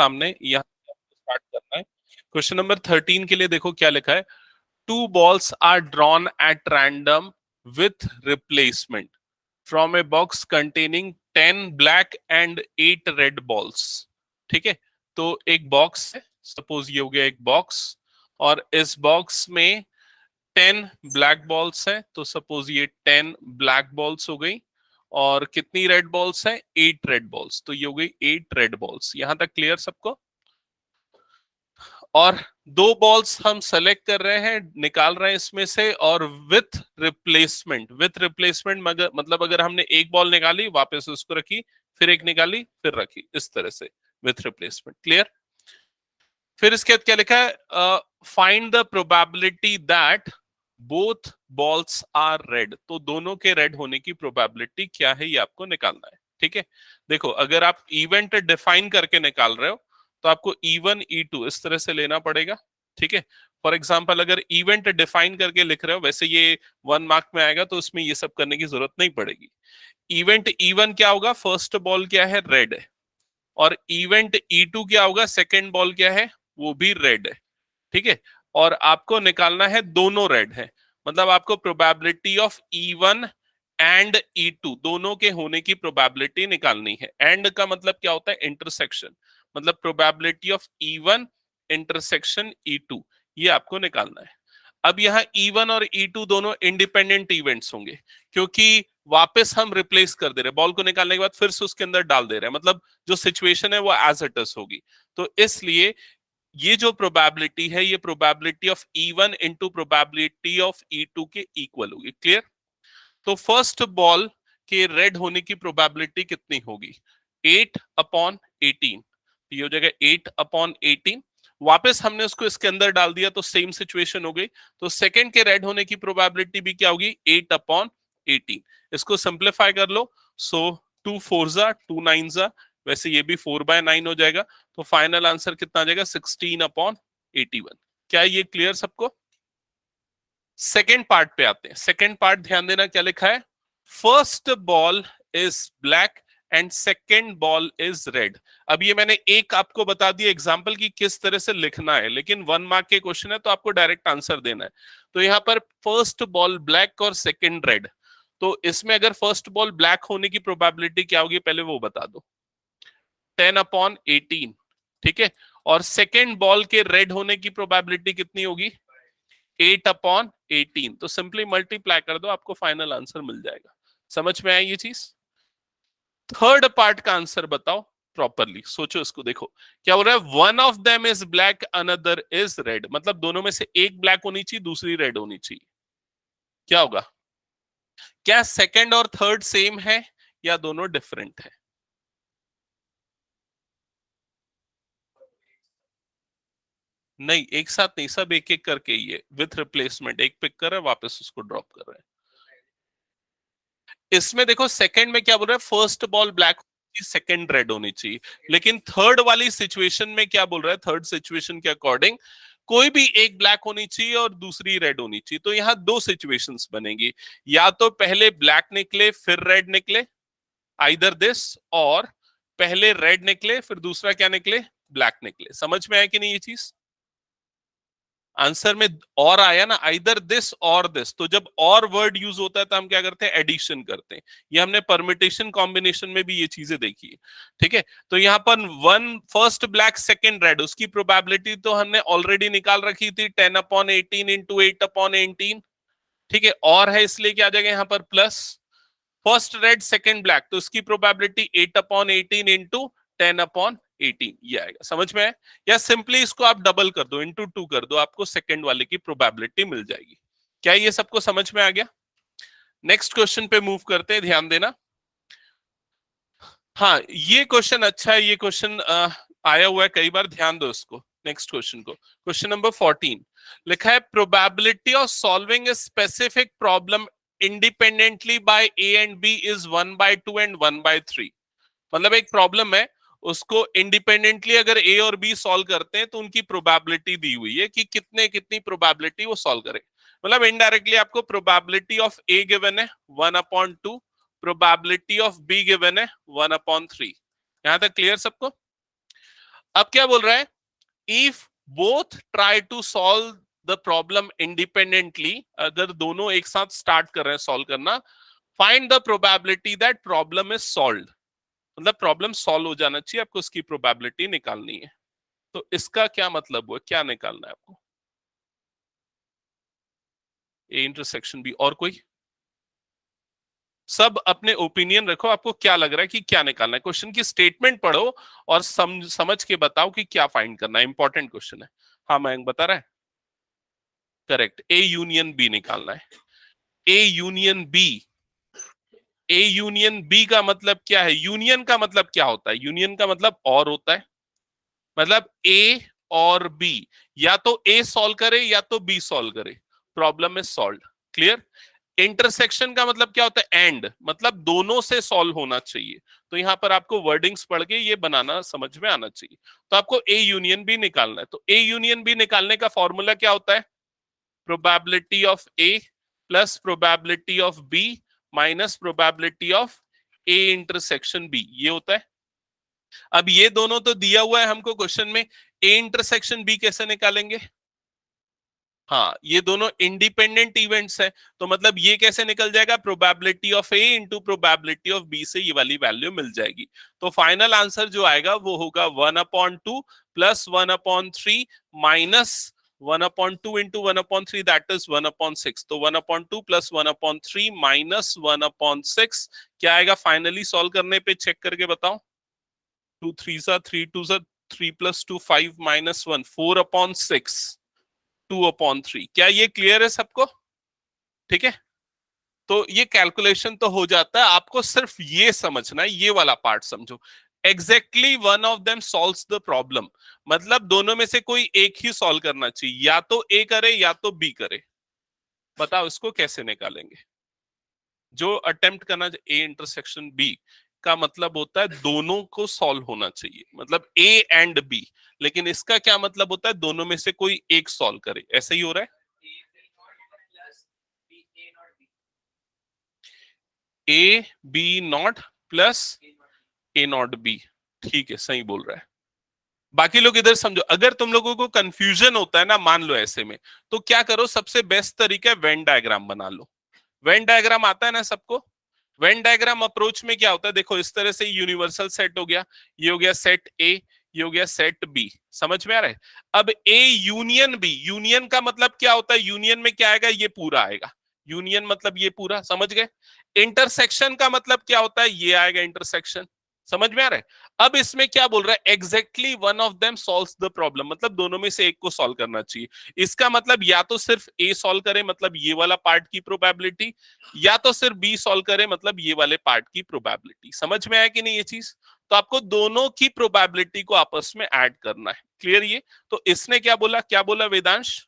सामने, यहाँ स्टार्ट करना है। क्वेश्चन नंबर 13 के लिए देखो क्या लिखा है। 2 balls are drawn at random with replacement from a box containing 10 black and 8 red balls। ठीक है, तो एक बॉक्स है, सपोज ये हो गया एक बॉक्स, और इस बॉक्स में 10 ब्लैक बॉल्स है, तो सपोज ये 10 ब्लैक बॉल्स हो गई, और कितनी रेड बॉल्स है, 8 रेड बॉल्स, तो ये हो गई 8 रेड बॉल्स। यहां तक क्लियर सबको? और 2 बॉल्स हम सेलेक्ट कर रहे हैं, निकाल रहे हैं इसमें से, और विथ रिप्लेसमेंट मतलब अगर हमने एक बॉल निकाली, वापस उसको रखी, फिर एक निकाली, फिर रखी, इस तरह से विथ रिप्लेसमेंट। क्लियर? फिर इसके बाद क्या लिखा है, find the probability that both balls are red. तो दोनों के रेड होने की प्रोबेबिलिटी क्या है, ये आपको निकालना है। ठीक है, देखो अगर आप इवेंट डिफाइन करके निकाल रहे हो तो आपको E1 E2 इस तरह से लेना पड़ेगा। ठीक है, फॉर एग्जाम्पल अगर इवेंट डिफाइन करके लिख रहे हो, वैसे ये 1 मार्क में आएगा तो उसमें ये सब करने की जरूरत नहीं पड़ेगी। इवेंट E1 क्या होगा, फर्स्ट बॉल क्या है, रेड है, और इवेंट E2 क्या होगा, सेकेंड बॉल क्या है, वो भी रेड है। ठीक है, और आपको निकालना है दोनों रेड है, मतलब आपको probability of E1 and E2 दोनों के होने की प्रोबेबिलिटी निकालनी है। एंड का मतलब क्या होता है, इंटरसेक्शन, मतलब probability of E1 intersection E2, ये आपको निकालना है। अब यहाँ E1 और E2 दोनों इंडिपेंडेंट इवेंट्स होंगे, क्योंकि वापस हम रिप्लेस कर दे रहे हैं, बॉल को निकालने के बाद फिर से उसके अंदर डाल दे रहे हैं, मतलब जो सिचुएशन है वो एज इट इज होगी। तो इसलिए ये जो प्रोबेबिलिटी है, ये probability of E1 into probability of E2 के इक्वल होगी। क्लियर? तो फर्स्ट बॉल के रेड होने की प्रोबेबिलिटी कितनी होगी, 8/18। ये हो जाएगा 8/18। वापस हमने उसको इसके अंदर डाल दिया तो सेम सिचुएशन हो गई, तो सेकंड के रेड होने की प्रोबेबिलिटी भी क्या होगी, 8/18। इसको सिंप्लीफाई कर लो, सो 2 4 2 9, वैसे ये भी 4/9 हो जाएगा, तो फाइनल आंसर कितना आ जाएगा, 16/81। क्या ये क्लियर सबको? सेकेंड पार्ट पे आते हैं। सेकेंड पार्ट ध्यान देना, क्या लिखा है, first ball is black and second ball is red. अब ये मैंने एक आपको बता दिया एग्जाम्पल की किस तरह से लिखना है, लेकिन 1 मार्क के क्वेश्चन है तो आपको डायरेक्ट आंसर देना है। तो यहाँ पर फर्स्ट बॉल ब्लैक और सेकेंड रेड, तो इसमें अगर फर्स्ट बॉल ब्लैक होने की प्रोबेबिलिटी क्या होगी, पहले वो बता दो, 10/18। ठीक है, और सेकेंड बॉल के रेड होने की प्रोबेबिलिटी कितनी होगी, 8/18। तो सिंपली मल्टीप्लाई कर दो, आपको फाइनल आंसर मिल जाएगा। समझ में आई ये चीज? थर्ड पार्ट का आंसर बताओ प्रॉपरली, सोचो इसको, देखो क्या हो रहा है, one of them is black another is red, मतलब दोनों में से एक ब्लैक होनी चाहिए, दूसरी रेड होनी चाहिए। क्या होगा, क्या सेकंड और थर्ड सेम है या दोनों डिफरेंट है? नहीं, एक साथ नहीं, सब एक एक करके ही है, विथ रिप्लेसमेंट, एक पिक कर रहे हैं, वापस उसको ड्रॉप कर रहे हैं। इसमें देखो सेकंड में क्या बोल रहा है, first ball black, second red होनी चाहिए, लेकिन थर्ड वाली सिचुएशन में क्या बोल रहा है, थर्ड सिचुएशन के अकॉर्डिंग कोई भी एक ब्लैक होनी चाहिए और दूसरी रेड होनी चाहिए। तो यहाँ दो सिचुएशंस बनेंगी, या तो पहले ब्लैक निकले फिर रेड निकले, आइदर दिस, और पहले रेड निकले फिर दूसरा क्या निकले, ब्लैक निकले। समझ में आया कि नहीं ये चीज? आंसर में और आया ना, आइदर दिस और दिस, तो जब और वर्ड यूज होता है तो हम क्या करते हैं, एडिशन करते हैं। ये हमने परमिटेशन कॉम्बिनेशन में भी ये चीजें देखी है। ठीक है, तो यहाँ पर one first black second red, उसकी प्रोबेबिलिटी तो हमने ऑलरेडी निकाल रखी थी, 10/18 इंटू 8/18। ठीक है, और है इसलिए क्या आ जाएगा यहाँ पर plus, first red second black, तो उसकी प्रोबेबिलिटी 8/18 इंटू 10/18, ये आएगा। समझ में है? या सिंपली इसको आप डबल कर दो, इंटू 2 कर दो, आपको सेकंड वाले की प्रोबेबिलिटी मिल जाएगी। क्या ये सबको समझ में आ गया? नेक्स्ट क्वेश्चन पे मूव करते हैं, ध्यान देना। हाँ, ये क्वेश्चन अच्छा है, ये क्वेश्चन आया हुआ है कई बार, ध्यान दो इसको। नेक्स्ट क्वेश्चन को, क्वेश्चन नंबर 14 लिखा है, probability of solving a specific problem independently by A and B is 1/2 and 1/3। मतलब एक प्रॉब्लम है, उसको इंडिपेंडेंटली अगर ए और बी सॉल्व करते हैं तो उनकी प्रोबेबिलिटी दी हुई है कि कितनी प्रोबेबिलिटी वो सॉल्व करे। मतलब इनडायरेक्टली आपको प्रोबेबिलिटी ऑफ ए गिवन है 1/2, प्रोबेबिलिटी ऑफ बी गिवन है 1/3। यहां तक क्लियर सबको? अब क्या बोल रहा है, if both try to solve the problem independently, अगर दोनों एक साथ स्टार्ट कर रहे हैं सॉल्व करना, find the probability that problem is solved, मतलब प्रॉब्लम सॉल्व हो जाना चाहिए, आपको उसकी प्रोबेबिलिटी निकालनी है। तो इसका क्या मतलब हुआ, क्या निकालना है आपको, ए इंटरसेक्शन बी, और कोई? सब अपने ओपिनियन रखो, आपको क्या लग रहा है कि क्या निकालना है, क्वेश्चन की स्टेटमेंट पढ़ो और समझ के बताओ कि क्या फाइंड करना है, इंपॉर्टेंट क्वेश्चन है। हाँ मयंक बता रहा है, करेक्ट, ए यूनियन बी निकालना है। A union B, A union B का मतलब क्या है, यूनियन का मतलब क्या होता है, यूनियन का मतलब और होता है, मतलब ए और बी, या तो ए सॉल्व करे या तो बी सॉल्व करे, problem is solve. Clear? Intersection का मतलब क्या होता है, एंड, मतलब दोनों से सॉल्व होना चाहिए। तो यहां पर आपको वर्डिंग्स पढ़ के ये बनाना समझ में आना चाहिए। तो आपको ए यूनियन बी निकालना है, तो ए यूनियन बी निकालने का फॉर्मूला क्या होता है, probability of A plus probability of B minus probability of A intersection B, ये होता है। अब ये दोनों तो दिया हुआ है हमको क्वेश्चन में, ए इंटरसेक्शन बी कैसे निकालेंगे? हाँ, ये दोनों इंडिपेंडेंट इवेंट्स हैं, तो मतलब ये कैसे निकल जाएगा, probability of A into probability of B से ये वाली वैल्यू मिल जाएगी। तो फाइनल आंसर जो आएगा वो होगा 1/2 plus 1/3 minus 1/2 into 1/3, that is 1/6। तो 1/2 प्लस 1/3 माइनस 1/6 क्या आएगा फाइनली सॉल्व करने पे, चेक करके बताओ। 2 3 3 2 3 प्लस 2 5 माइनस 1 4/6 2/3। क्या ये क्लियर है सबको? ठीक है, तो ये कैलकुलेशन तो हो जाता है, आपको सिर्फ ये समझना है, ये वाला पार्ट समझो। Exactly one of them solves the problem, मतलब दोनों में से कोई एक ही सॉल्व करना चाहिए, या तो ए करे या तो बी करे। बताओ इसको कैसे निकालेंगे? जो अटेम्प्ट करना, ए इंटरसेक्शन बी का मतलब होता है दोनों को सॉल्व होना चाहिए, मतलब ए एंड बी, लेकिन इसका क्या मतलब होता है, दोनों में से कोई एक सॉल्व करे, ऐसा ही हो रहा है। A B not plus A not B, ठीक है, सही बोल रहा है। बाकी लोग इधर समझो, अगर तुम लोगों को कंफ्यूजन होता है ना, मान लो ऐसे में, तो क्या करो, सबसे बेस्ट तरीका है वेन डायग्राम बना लो। वेन डायग्राम आता है ना सबको? वेन डायग्राम अप्रोच में क्या होता है, देखो इस तरह से यूनिवर्सल सेट हो गया, ये हो गया सेट ए, ये हो गया सेट बी, समझ में आ रहा है? अब ए यूनियन बी, यूनियन का मतलब क्या होता है, यूनियन में क्या आएगा, ये पूरा आएगा, यूनियन मतलब ये पूरा, समझ गए? इंटरसेक्शन का मतलब क्या होता है, ये आएगा इंटरसेक्शन, समझ में आ रहा है? अब इसमें क्या बोल रहा है, exactly one of them solves the problem, मतलब दोनों में से एक को सॉल्व करना चाहिए। इसका मतलब या तो सिर्फ ए सॉल्व करे, मतलब ये वाला पार्ट की प्रोबेबिलिटी, या तो सिर्फ बी सॉल्व करे, मतलब ये वाले पार्ट की प्रोबेबिलिटी। समझ में आया कि नहीं ये चीज? तो आपको दोनों की प्रोबेबिलिटी को आपस में ऐड करना है। क्लियर ये? तो इसने क्या बोला वेदांश?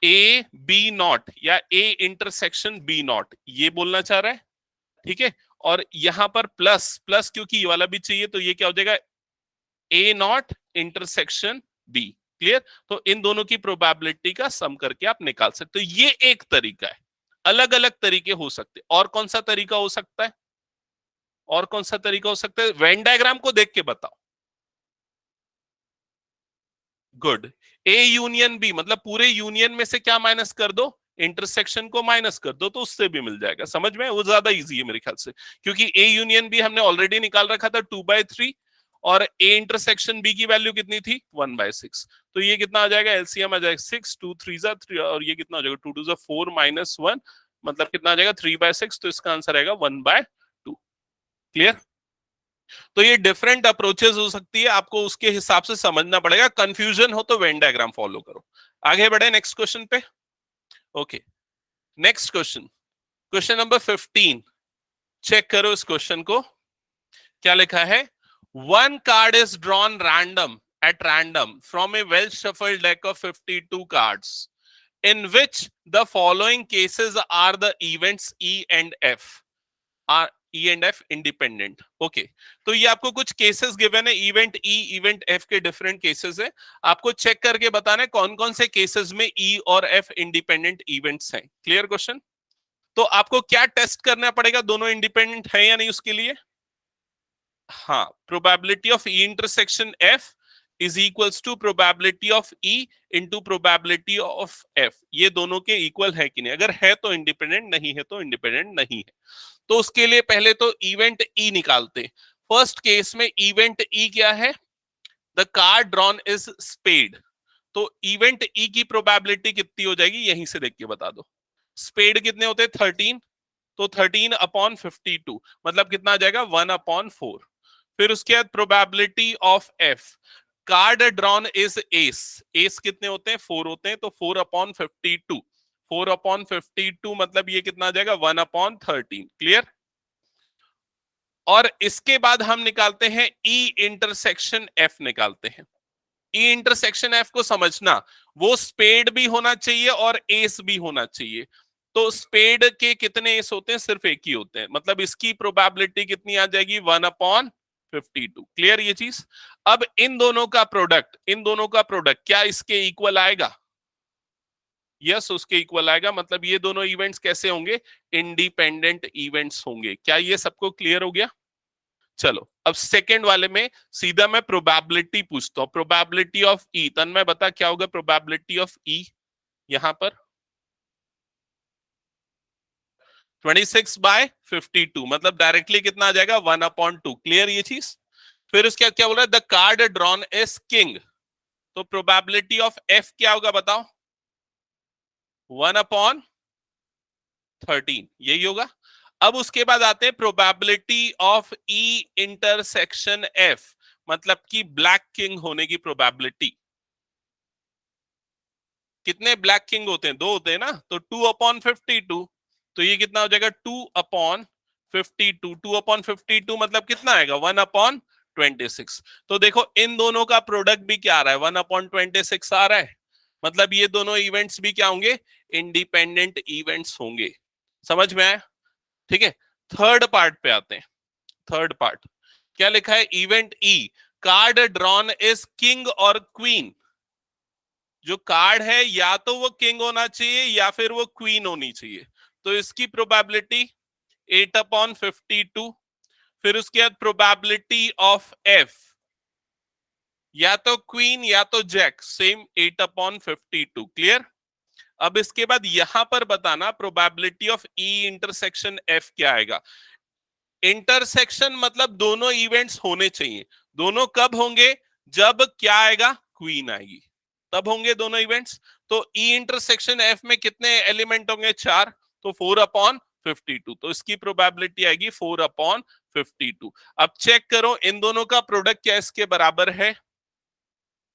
ए बी नॉट या ए इंटरसेक्शन बी नॉट, ये बोलना चाह रहा है, ठीक है। और यहां पर प्लस प्लस, क्योंकि ये वाला भी चाहिए, तो ये क्या हो जाएगा, ए नॉट इंटरसेक्शन बी। क्लियर? तो इन दोनों की प्रोबेबिलिटी का सम करके आप निकाल सकते हो, ये एक तरीका है। अलग अलग तरीके हो सकते, और कौन सा तरीका हो सकता है, और कौन सा तरीका हो सकता है, वेन डायग्राम को देख के बताओ। गुड। ए यूनियन बी, मतलब पूरे यूनियन में से क्या माइनस कर दो, इंटरसेक्शन को माइनस कर दो, तो उससे भी मिल जाएगा। समझ में? वो ज्यादा इजी है मेरे ख्याल से, क्योंकि ए यूनियन बी हमने ऑलरेडी निकाल रखा था 2/3, और ए इंटरसेक्शन बी की वैल्यू कितनी थी, 1/6। तो ये कितना आ जाएगा, एलसीएम आ जाएगा 6, 2 3 3, और ये कितना हो जाएगा, 2 2 4 -1, मतलब कितना आ जाएगा 3/6। तो इसका आंसर आएगा 1/2। क्लियर? तो ये डिफरेंट अप्रोचेस हो सकती है, आपको उसके हिसाब से समझना पड़ेगा। कंफ्यूजन हो तो वेन डायग्राम फॉलो करो। आगे बढ़े नेक्स्ट क्वेश्चन पे। Okay, next question, question number 15। Check करो इस क्वेश्चन को, क्या लिखा है, one card is drawn random at random from a well shuffled deck of 52 cards in which the following cases are the events E and F are E and F independent. Okay, तो ये आपको कुछ cases given है, event E event F के different cases है, आपको check करके बताना है कौन कौन से केसेस में ई और एफ इंडिपेंडेंट इवेंट्स हैं। Clear question? तो आपको क्या टेस्ट करना पड़ेगा, दोनों इंडिपेंडेंट है या नहीं उसके लिए? हाँ, probability of E intersection F is equals to probability of E into probability of F. ये दोनों के इक्वल है कि नहीं, अगर है तो इंडिपेंडेंट, नहीं है तो इंडिपेंडेंट नहीं है। तो उसके लिए पहले तो इवेंट ई निकालते। फर्स्ट केस में इवेंट ई क्या है, the card drawn is spade. तो इवेंट ई की प्रोबेबिलिटी कितनी हो जाएगी, यहीं से देख के बता दो। स्पेड कितने होते हैं 13, तो 13/52 मतलब कितना आ जाएगा 1/4। फिर उसके बाद probability of F, card drawn is S. S कितने होते हैं 4 होते हैं, तो 4/52। 4/52 मतलब ये कितना आ जाएगा 1/13। क्लियर। और इसके बाद हम निकालते हैं ई इंटरसेक्शन एफ निकालते हैं। ई इंटरसेक्शन एफ को समझना, वो स्पेड भी होना चाहिए और एस भी होना चाहिए। तो स्पेड के कितने एस होते हैं, सिर्फ एक ही होते हैं, मतलब इसकी प्रोबेबिलिटी कितनी आ जाएगी 1/52। क्लियर ये चीज। अब इन दोनों का प्रोडक्ट, इन दोनों का प्रोडक्ट क्या इसके इक्वल आएगा, यस उसके इक्वल आएगा। मतलब ये दोनों इवेंट्स कैसे होंगे, इंडिपेंडेंट इवेंट्स होंगे। क्या ये सबको क्लियर हो गया। चलो अब सेकंड वाले में सीधा मैं प्रोबेबिलिटी पूछता हूं, प्रोबेबिलिटी ऑफ ई। तन्मय बता क्या होगा प्रोबेबिलिटी ऑफ ई यहां पर। 26/52 मतलब डायरेक्टली कितना आ जाएगा 1/2। क्लियर ये चीज। फिर उसके बाद क्या बोल रहा है, the card drawn is king. तो प्रोबेबिलिटी ऑफ एफ क्या होगा बताओ, 1/13 यही होगा। अब उसके बाद आते हैं probability of E intersection F, मतलब कि ब्लैक किंग होने की प्रोबेबिलिटी। कितने ब्लैक किंग होते हैं, 2 होते हैं ना, तो 2/52। तो ये कितना हो जाएगा 2/52। 2/52 मतलब कितना आएगा 1/26। तो देखो इन दोनों का प्रोडक्ट भी क्या आ रहा है 1/26 आ रहा है। मतलब ये दोनों इवेंट्स भी क्या होंगे, इंडिपेंडेंट इवेंट्स होंगे। समझ में आया। ठीक है। थर्ड पार्ट पे आते हैं। थर्ड पार्ट क्या लिखा है, event E, card drawn is king और क्वीन। जो कार्ड है या तो वो किंग होना चाहिए या फिर वो क्वीन होनी चाहिए। तो इसकी प्रोबेबिलिटी 8/52। फिर उसके बाद प्रोबेबिलिटी ऑफ एफ, या तो क्वीन या तो जैक, सेम 8/52। क्लियर। अब इसके बाद यहां पर बताना probability of E intersection F क्या आएगा। इंटरसेक्शन मतलब दोनों इवेंट्स होने चाहिए। दोनों कब होंगे, जब क्या आएगा क्वीन आएगी, तब होंगे दोनों इवेंट्स। तो ई इंटरसेक्शन एफ में कितने एलिमेंट होंगे 4, तो 4/52। तो इसकी प्रोबेबिलिटी आएगी 4/52। अब चेक करो इन दोनों का प्रोडक्ट क्या इसके बराबर है,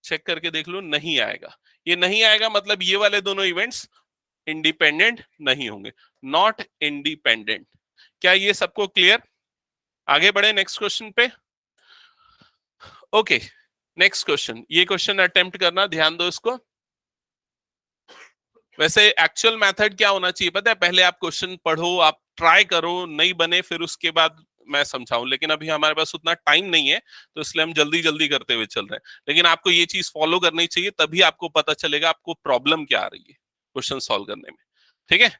चेक करके देख लो, नहीं आएगा। ये नहीं आएगा मतलब ये वाले दोनों इवेंट्स इंडिपेंडेंट नहीं होंगे, नॉट इंडिपेंडेंट। क्या ये सबको क्लियर। आगे बढ़े नेक्स्ट क्वेश्चन पे। ओके नेक्स्ट क्वेश्चन, ये क्वेश्चन अटेम्प्ट करना, ध्यान दो इसको। वैसे एक्चुअल मेथड क्या होना चाहिए पता है, पहले आप क्वेश्चन पढ़ो, आप ट्राई करो, नहीं बने फिर उसके बाद मैं समझाऊं। लेकिन अभी हमारे पास उतना टाइम नहीं है, तो इसलिए हम जल्दी जल्दी करते हुए चल रहे हैं। लेकिन आपको ये चीज फॉलो करनी चाहिए, तभी आपको पता चलेगा आपको प्रॉब्लम क्या आ रही है क्वेश्चन सॉल्व करने में। ठीक है।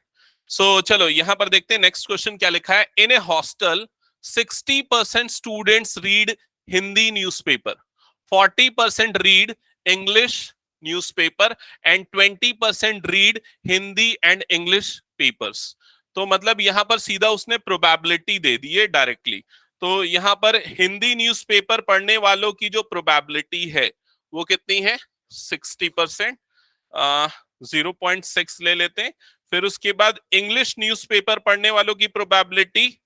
सो चलो यहां पर देखते हैं नेक्स्ट क्वेश्चन क्या लिखा है। In a hostel 60% students read Hindi newspaper, 40% read English newspaper and 20% read Hindi and English papers. तो मतलब यहां पर सीधा उसने प्रोबेबिलिटी दे दी है डायरेक्टली। तो यहां पर हिंदी न्यूज़पेपर पढ़ने वालों की जो प्रोबेबिलिटी है वो कितनी है 60%, 0.6 ले लेते हैं। फिर उसके बाद इंग्लिश न्यूज़पेपर पढ़ने वालों की प्रोबेबिलिटी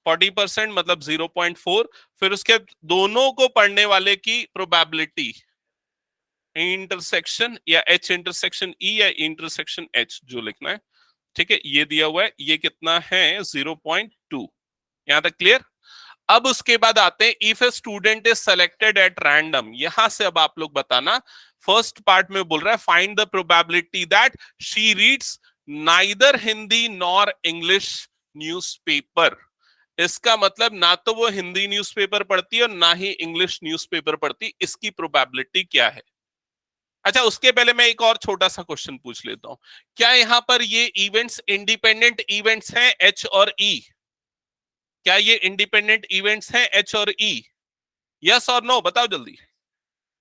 40% मतलब 0.4। फिर उसके दोनों को पढ़ने वाले की प्रोबेबिलिटी इंटरसेक्शन या एच इंटरसेक्शन ई या इंटरसेक्शन एच जो लिखना है। ठीक है, ये दिया हुआ है, ये कितना है 0.2। यहां तक क्लियर। अब उसके बाद आते हैं if a student is selected at random. यहां से अब आप लोग बताना, फर्स्ट पार्ट में बोल रहा है find the probability that she reads neither Hindi nor English newspaper. इसका मतलब ना तो वो हिंदी न्यूज़पेपर पढ़ती है और ना ही इंग्लिश न्यूज़पेपर पढ़ती, इसकी प्रोबेबिलिटी क्या है। अच्छा उसके पहले मैं एक और छोटा सा क्वेश्चन पूछ लेता हूं, क्या यहां पर ये इवेंट्स इंडिपेंडेंट इवेंट्स हैं एच और ई। क्या ये इंडिपेंडेंट इवेंट्स हैं एच और ई? यस और नो बताओ जल्दी।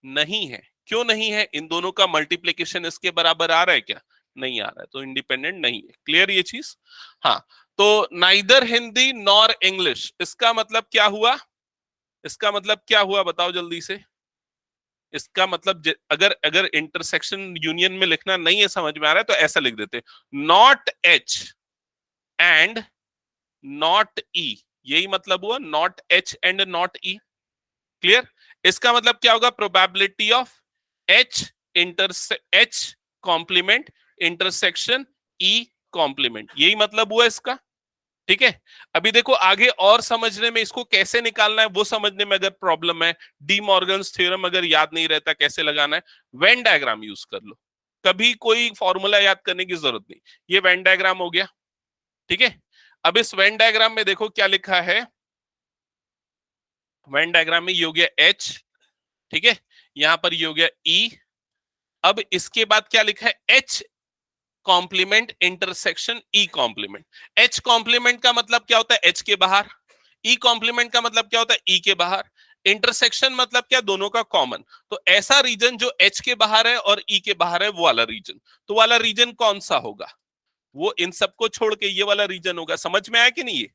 नहीं है। क्यों नहीं है? इन दोनों का मल्टीप्लीकेशन इसके बराबर आ रहा है क्या? नहीं आ रहा है, तो इंडिपेंडेंट नहीं है। क्लियर ये चीज? हाँ। तो नाइदर हिंदी नॉर इंग्लिश, इसका मतलब क्या हुआ? इसका मतलब क्या हुआ बताओ जल्दी से। इसका मतलब अगर अगर इंटरसेक्शन यूनियन में लिखना नहीं है, समझ में आ रहा है, तो ऐसा लिख देते, not H and not E. यही मतलब हुआ, not H and not E. Clear? इसका मतलब क्या होगा? Probability of H H complement intersection E complement, यही मतलब हुआ इसका। ठीक है। अभी देखो आगे और समझने में, इसको कैसे निकालना है वो समझने में अगर प्रॉब्लम है, डी मॉर्गन्स थ्योरम अगर याद नहीं रहता कैसे लगाना है, वेन डायग्राम यूज कर लो। कभी कोई फॉर्मूला याद करने की जरूरत नहीं। ये वेन डायग्राम हो गया। ठीक है। अब इस वेन डायग्राम में देखो क्या लिखा है। वेन डायग्राम में ये हो गया एच, ठीक है, यहां पर ये हो गया ई। अब इसके बाद क्या लिखा है? H complement intersection E complement. H complement का मतलब क्या होता है? एच के बाहर। ई कॉम्प्लीमेंट का मतलब क्या होता है? ई के बाहर। इंटरसेक्शन मतलब क्या? दोनों का कॉमन। तो ऐसा रीजन जो एच के बाहर है और ई के बाहर है, वो वाला रीजन। तो वाला रीजन कौन सा होगा? वो इन सबको छोड़ के ये वाला रीजन होगा। समझ में आया कि नहीं? ये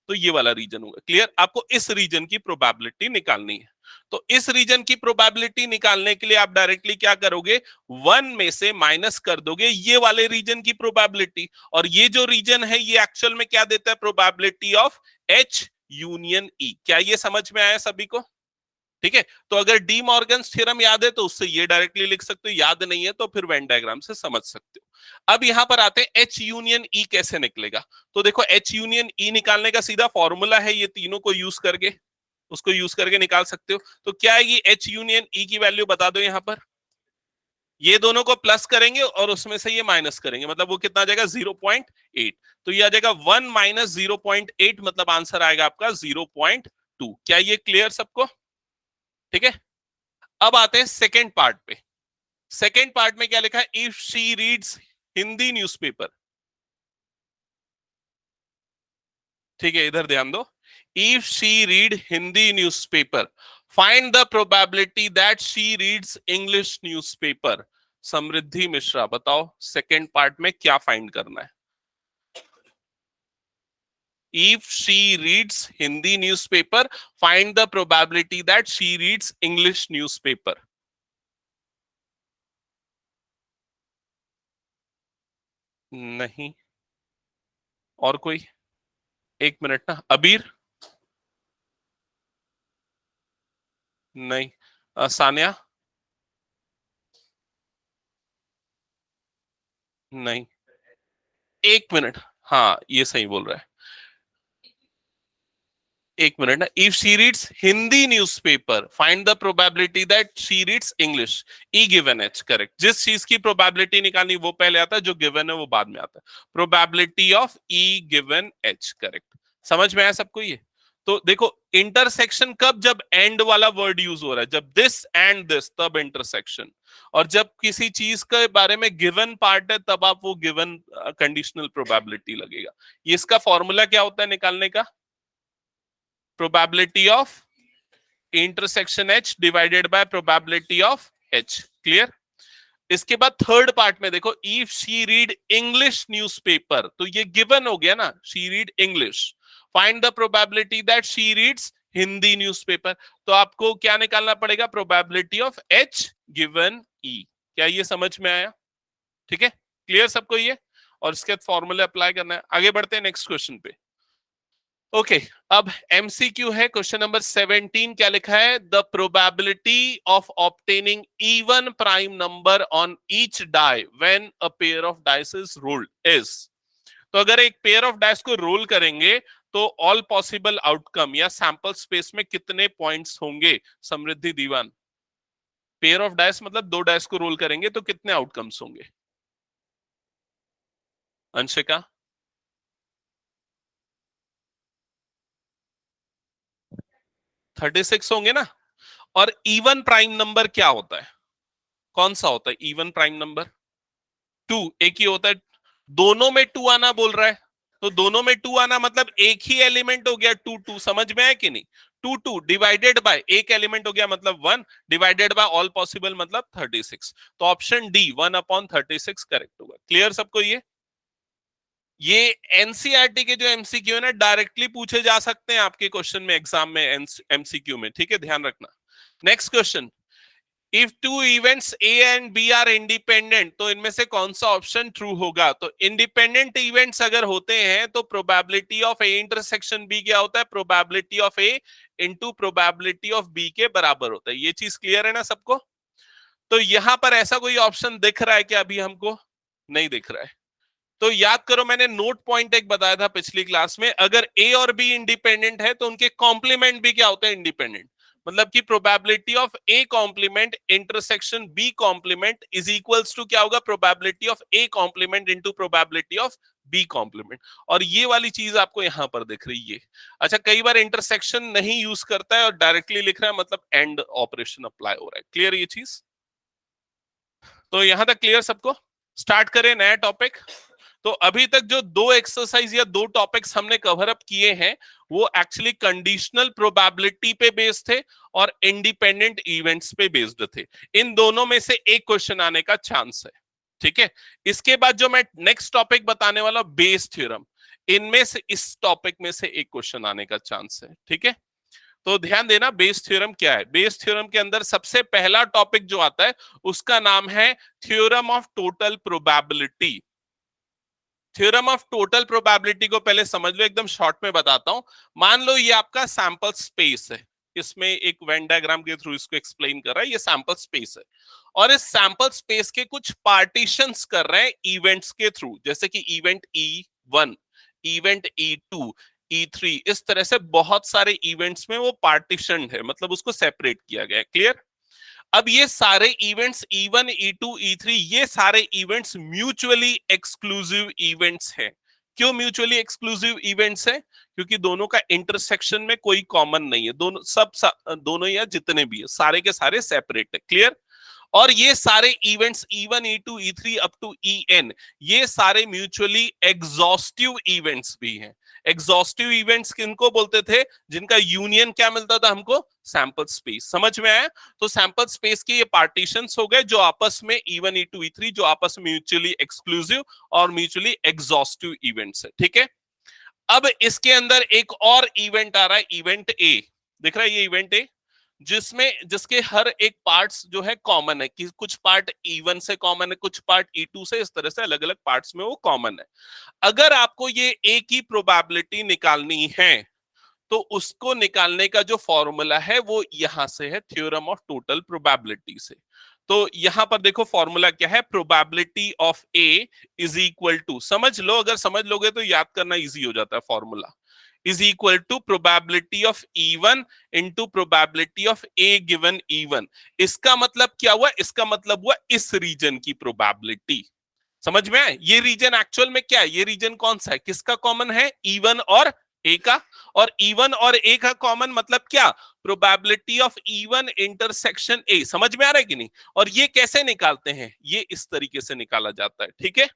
तो ये वाला रीजन होगा। क्लियर? आपको इस रीजन की प्रोबेबिलिटी निकालनी है। तो इस रीजन की प्रोबेबिलिटी निकालने के लिए आप डायरेक्टली क्या करोगे? 1 में से माइनस कर दोगे ये वाले रीजन की प्रोबेबिलिटी। और ये जो रीजन है ये एक्चुअल में क्या देता है? प्रोबेबिलिटी ऑफ एच यूनियन ई। क्या ये समझ में आया सभी को? ठीक है। तो अगर डी मॉर्गन थ्योरम याद है तो उससे ये डायरेक्टली लिख सकते हो, याद नहीं है तो फिर वेन डायग्राम से समझ सकते हो। अब यहां पर आते हैं एच यूनियन ई कैसे निकलेगा। तो देखो एच यूनियन ई निकालने का सीधा फॉर्मूला है, ये तीनों को यूज करके, उसको यूज करके निकाल सकते हो। तो क्या है ये एच यूनियन ई की वैल्यू बता दो यहां पर। ये दोनों को प्लस करेंगे और उसमें से ये माइनस करेंगे, मतलब वो कितना आ जाएगा? 0.8। तो ये आ जाएगा 1 माइनस 0.8, मतलब आंसर आएगा आपका 0.2। क्या ये क्लियर सबको? ठीक है। अब आते हैं सेकेंड पार्ट पे। सेकेंड पार्ट में क्या लिखा है? If she reads Hindi newspaper. ठीक है, इधर ध्यान दो। If she read Hindi newspaper, find the probability that she reads English newspaper. Samriddhi Mishra बताओ सेकेंड पार्ट में क्या फाइंड करना है? If she reads Hindi newspaper, find the probability that she reads English newspaper. नहीं। और कोई? एक मिनट ना, अबीर? नहीं। सानिया? नहीं। एक मिनट। हाँ ये सही बोल रहा है। एक मिनट ना। If she reads Hindi newspaper, find the probability that she reads English. E given H, correct. जिस चीज की प्रोबेबिलिटी निकालनी वो पहले आता है, जो गिवन है वो बाद में आता है। Probability of E given H, correct. समझ में आया सबको ये? तो देखो इंटरसेक्शन कब? जब एंड वाला वर्ड यूज हो रहा है, जब दिस एंड दिस, तब इंटरसेक्शन। और जब किसी चीज के बारे में गिवन पार्ट है, तब आप वो गिवन कंडीशनल प्रोबेबिलिटी लगेगा। ये इसका फॉर्मूला क्या होता है निकालने का? Probability of intersection H divided by probability of H. Clear? इसके बाद थर्ड पार्ट में देखो, if she read English newspaper, तो ये गिवन हो गया ना, she read English. Find the probability that she reads Hindi newspaper. तो आपको क्या निकालना पड़ेगा? Probability of H given E. क्या ये समझ में आया? ठीक है, क्लियर सबको ये? और इसके बाद फॉर्मूले अप्लाई करना है। आगे बढ़ते हैं नेक्स्ट क्वेश्चन पे। ओके अब एमसीक्यू है, क्वेश्चन नंबर 17। क्या लिखा है? The probability of obtaining even prime number on each die when a pair of dice is rolled is. तो अगर एक पेयर ऑफ डाइस को रोल करेंगे तो ऑल पॉसिबल आउटकम या सैंपल स्पेस में कितने पॉइंट्स होंगे? Samriddhi Diwan, pair of dice मतलब दो डाइस को रोल करेंगे तो कितने आउटकम्स होंगे? अंशिका? 36 होंगे ना। और इवन प्राइम नंबर क्या होता है? कौन सा होता है इवन प्राइम नंबर? 2। एक ही होता है। दोनों में 2 आना बोल रहा है, तो दोनों में 2 आना मतलब एक ही एलिमेंट हो गया 2 2, समझ में आया कि नहीं? 2 2 डिवाइडेड बाय एक एलिमेंट हो गया मतलब 1, डिवाइडेड बाय ऑल पॉसिबल मतलब 36। तो ऑप्शन डी 1/36 करेक्ट होगा। क्लियर सबको? ये एनसीईआरटी के जो एमसीक्यू है ना, डायरेक्टली पूछे जा सकते हैं आपके क्वेश्चन में, एग्जाम में, एमसीक्यू में, ठीक है, ध्यान रखना। Next question, if two events A and B are independent, तो इनमें से कौन सा ऑप्शन ट्रू होगा? तो इंडिपेंडेंट इवेंट्स अगर होते हैं तो probability of A intersection B क्या होता है? Probability of A into probability of B के बराबर होता है। ये चीज क्लियर है ना सबको? तो यहां पर ऐसा कोई ऑप्शन दिख रहा है क्या? अभी हमको नहीं दिख रहा है। तो याद करो, मैंने नोट पॉइंट एक बताया था पिछली क्लास में, अगर ए और बी इंडिपेंडेंट है तो उनके कॉम्प्लीमेंट भी क्या होते हैं? इंडिपेंडेंट। मतलब कि probability of A complement intersection B complement is equals to क्या होगा? Probability of A complement into probability of B complement. और ये वाली चीज आपको यहां पर दिख रही है। अच्छा, कई बार इंटरसेक्शन नहीं यूज करता है और डायरेक्टली लिख रहा है, मतलब एंड ऑपरेशन अप्लाई हो रहा है। क्लियर ये चीज? तो यहां तक क्लियर सबको? स्टार्ट करें नया टॉपिक। तो अभी तक जो दो एक्सरसाइज या दो टॉपिक्स हमने कवर अप किए हैं वो एक्चुअली कंडीशनल प्रोबेबिलिटी पे बेस्ड थे और इंडिपेंडेंट इवेंट्स पे बेस्ड थे। इन दोनों में से एक क्वेश्चन आने का चांस है, ठीक है। इसके बाद जो मैं नेक्स्ट टॉपिक बताने वाला बेस थ्योरम, इनमें से इस टॉपिक में से एक क्वेश्चन आने का चांस है, ठीक है। तो ध्यान देना, बेस थ्योरम क्या है? बेस थ्योरम के अंदर सबसे पहला टॉपिक जो आता है उसका नाम है theorem of total probability. Theorem of total probability को पहले समझ लो, एकदम शॉर्ट में बताता हूं। मान लो ये आपका सैंपल स्पेस है, इसमें एक वेन डायग्राम के थ्रू इसको एक्सप्लेन कर रहा है। ये सैंपल स्पेस है और इस सैंपल स्पेस के कुछ पार्टीशंस कर रहे हैं इवेंट्स के थ्रू, जैसे कि event E1, event E2, E3, इस तरह से बहुत सारे इवेंट्स में वो पार्टीशन है, मतलब उसको सेपरेट किया गया है। क्लियर? अब ये सारे इवेंट्स E1, E2, E3, ये सारे इवेंट्स म्यूचुअली एक्सक्लूसिव इवेंट्स हैं। क्यों म्यूचुअली एक्सक्लूसिव इवेंट्स हैं? क्योंकि दोनों का इंटरसेक्शन में कोई कॉमन नहीं है। दोनों दोनों या जितने भी है सारे के सारे सेपरेट है। क्लियर? और ये सारे events E1, E2, E3 up to EN, ये सारे म्यूचुअली एग्जॉस्टिव इवेंट्स भी हैं। एग्जॉस्टिव इवेंट्स किनको बोलते थे? जिनका यूनियन क्या मिलता था हमको? Sample space. समझ में आया? तो सैंपल स्पेस के ये पार्टीशंस हो गए जो आपस में E1, E2, E3 जो आपस में म्यूचुअली एक्सक्लूसिव और म्यूचुअली एग्जॉस्टिव इवेंट्स है, ठीक है। अब इसके अंदर एक और इवेंट आ रहा है, इवेंट ए। दिख रहा है ये इवेंट ए, जिसके हर एक पार्ट्स जो है कॉमन है, कि कुछ पार्ट E1 से कॉमन है, कुछ पार्ट E2 से, इस तरह से अलग अलग पार्ट्स में वो कॉमन है। अगर आपको ये ए की प्रोबेबिलिटी निकालनी है तो उसको निकालने का जो फॉर्मूला है वो यहां से है, थ्योरम ऑफ टोटल प्रोबेबिलिटी से। तो यहां पर देखो फॉर्मूला क्या है, probability of A is equal to, समझ लो, अगर समझ लोगे तो याद करना इजी हो जाता है। Formula is equal to probability of E1 into probability of A given E1। इसका मतलब क्या हुआ? इसका मतलब हुआ इस रीजन की प्रोबेबिलिटी। समझ में आए? ये रीजन एक्चुअल में क्या है? ये रीजन कौन सा है? किसका कॉमन है? E1 और ए का। और E1 और ए का कॉमन मतलब क्या? प्रोबेबिलिटी ऑफ E1 इंटरसेक्शन ए। समझ में आ रहा है कि नहीं? और ये कैसे निकालते हैं? ये इस तरीके से निकाला जाता है, ठीक है।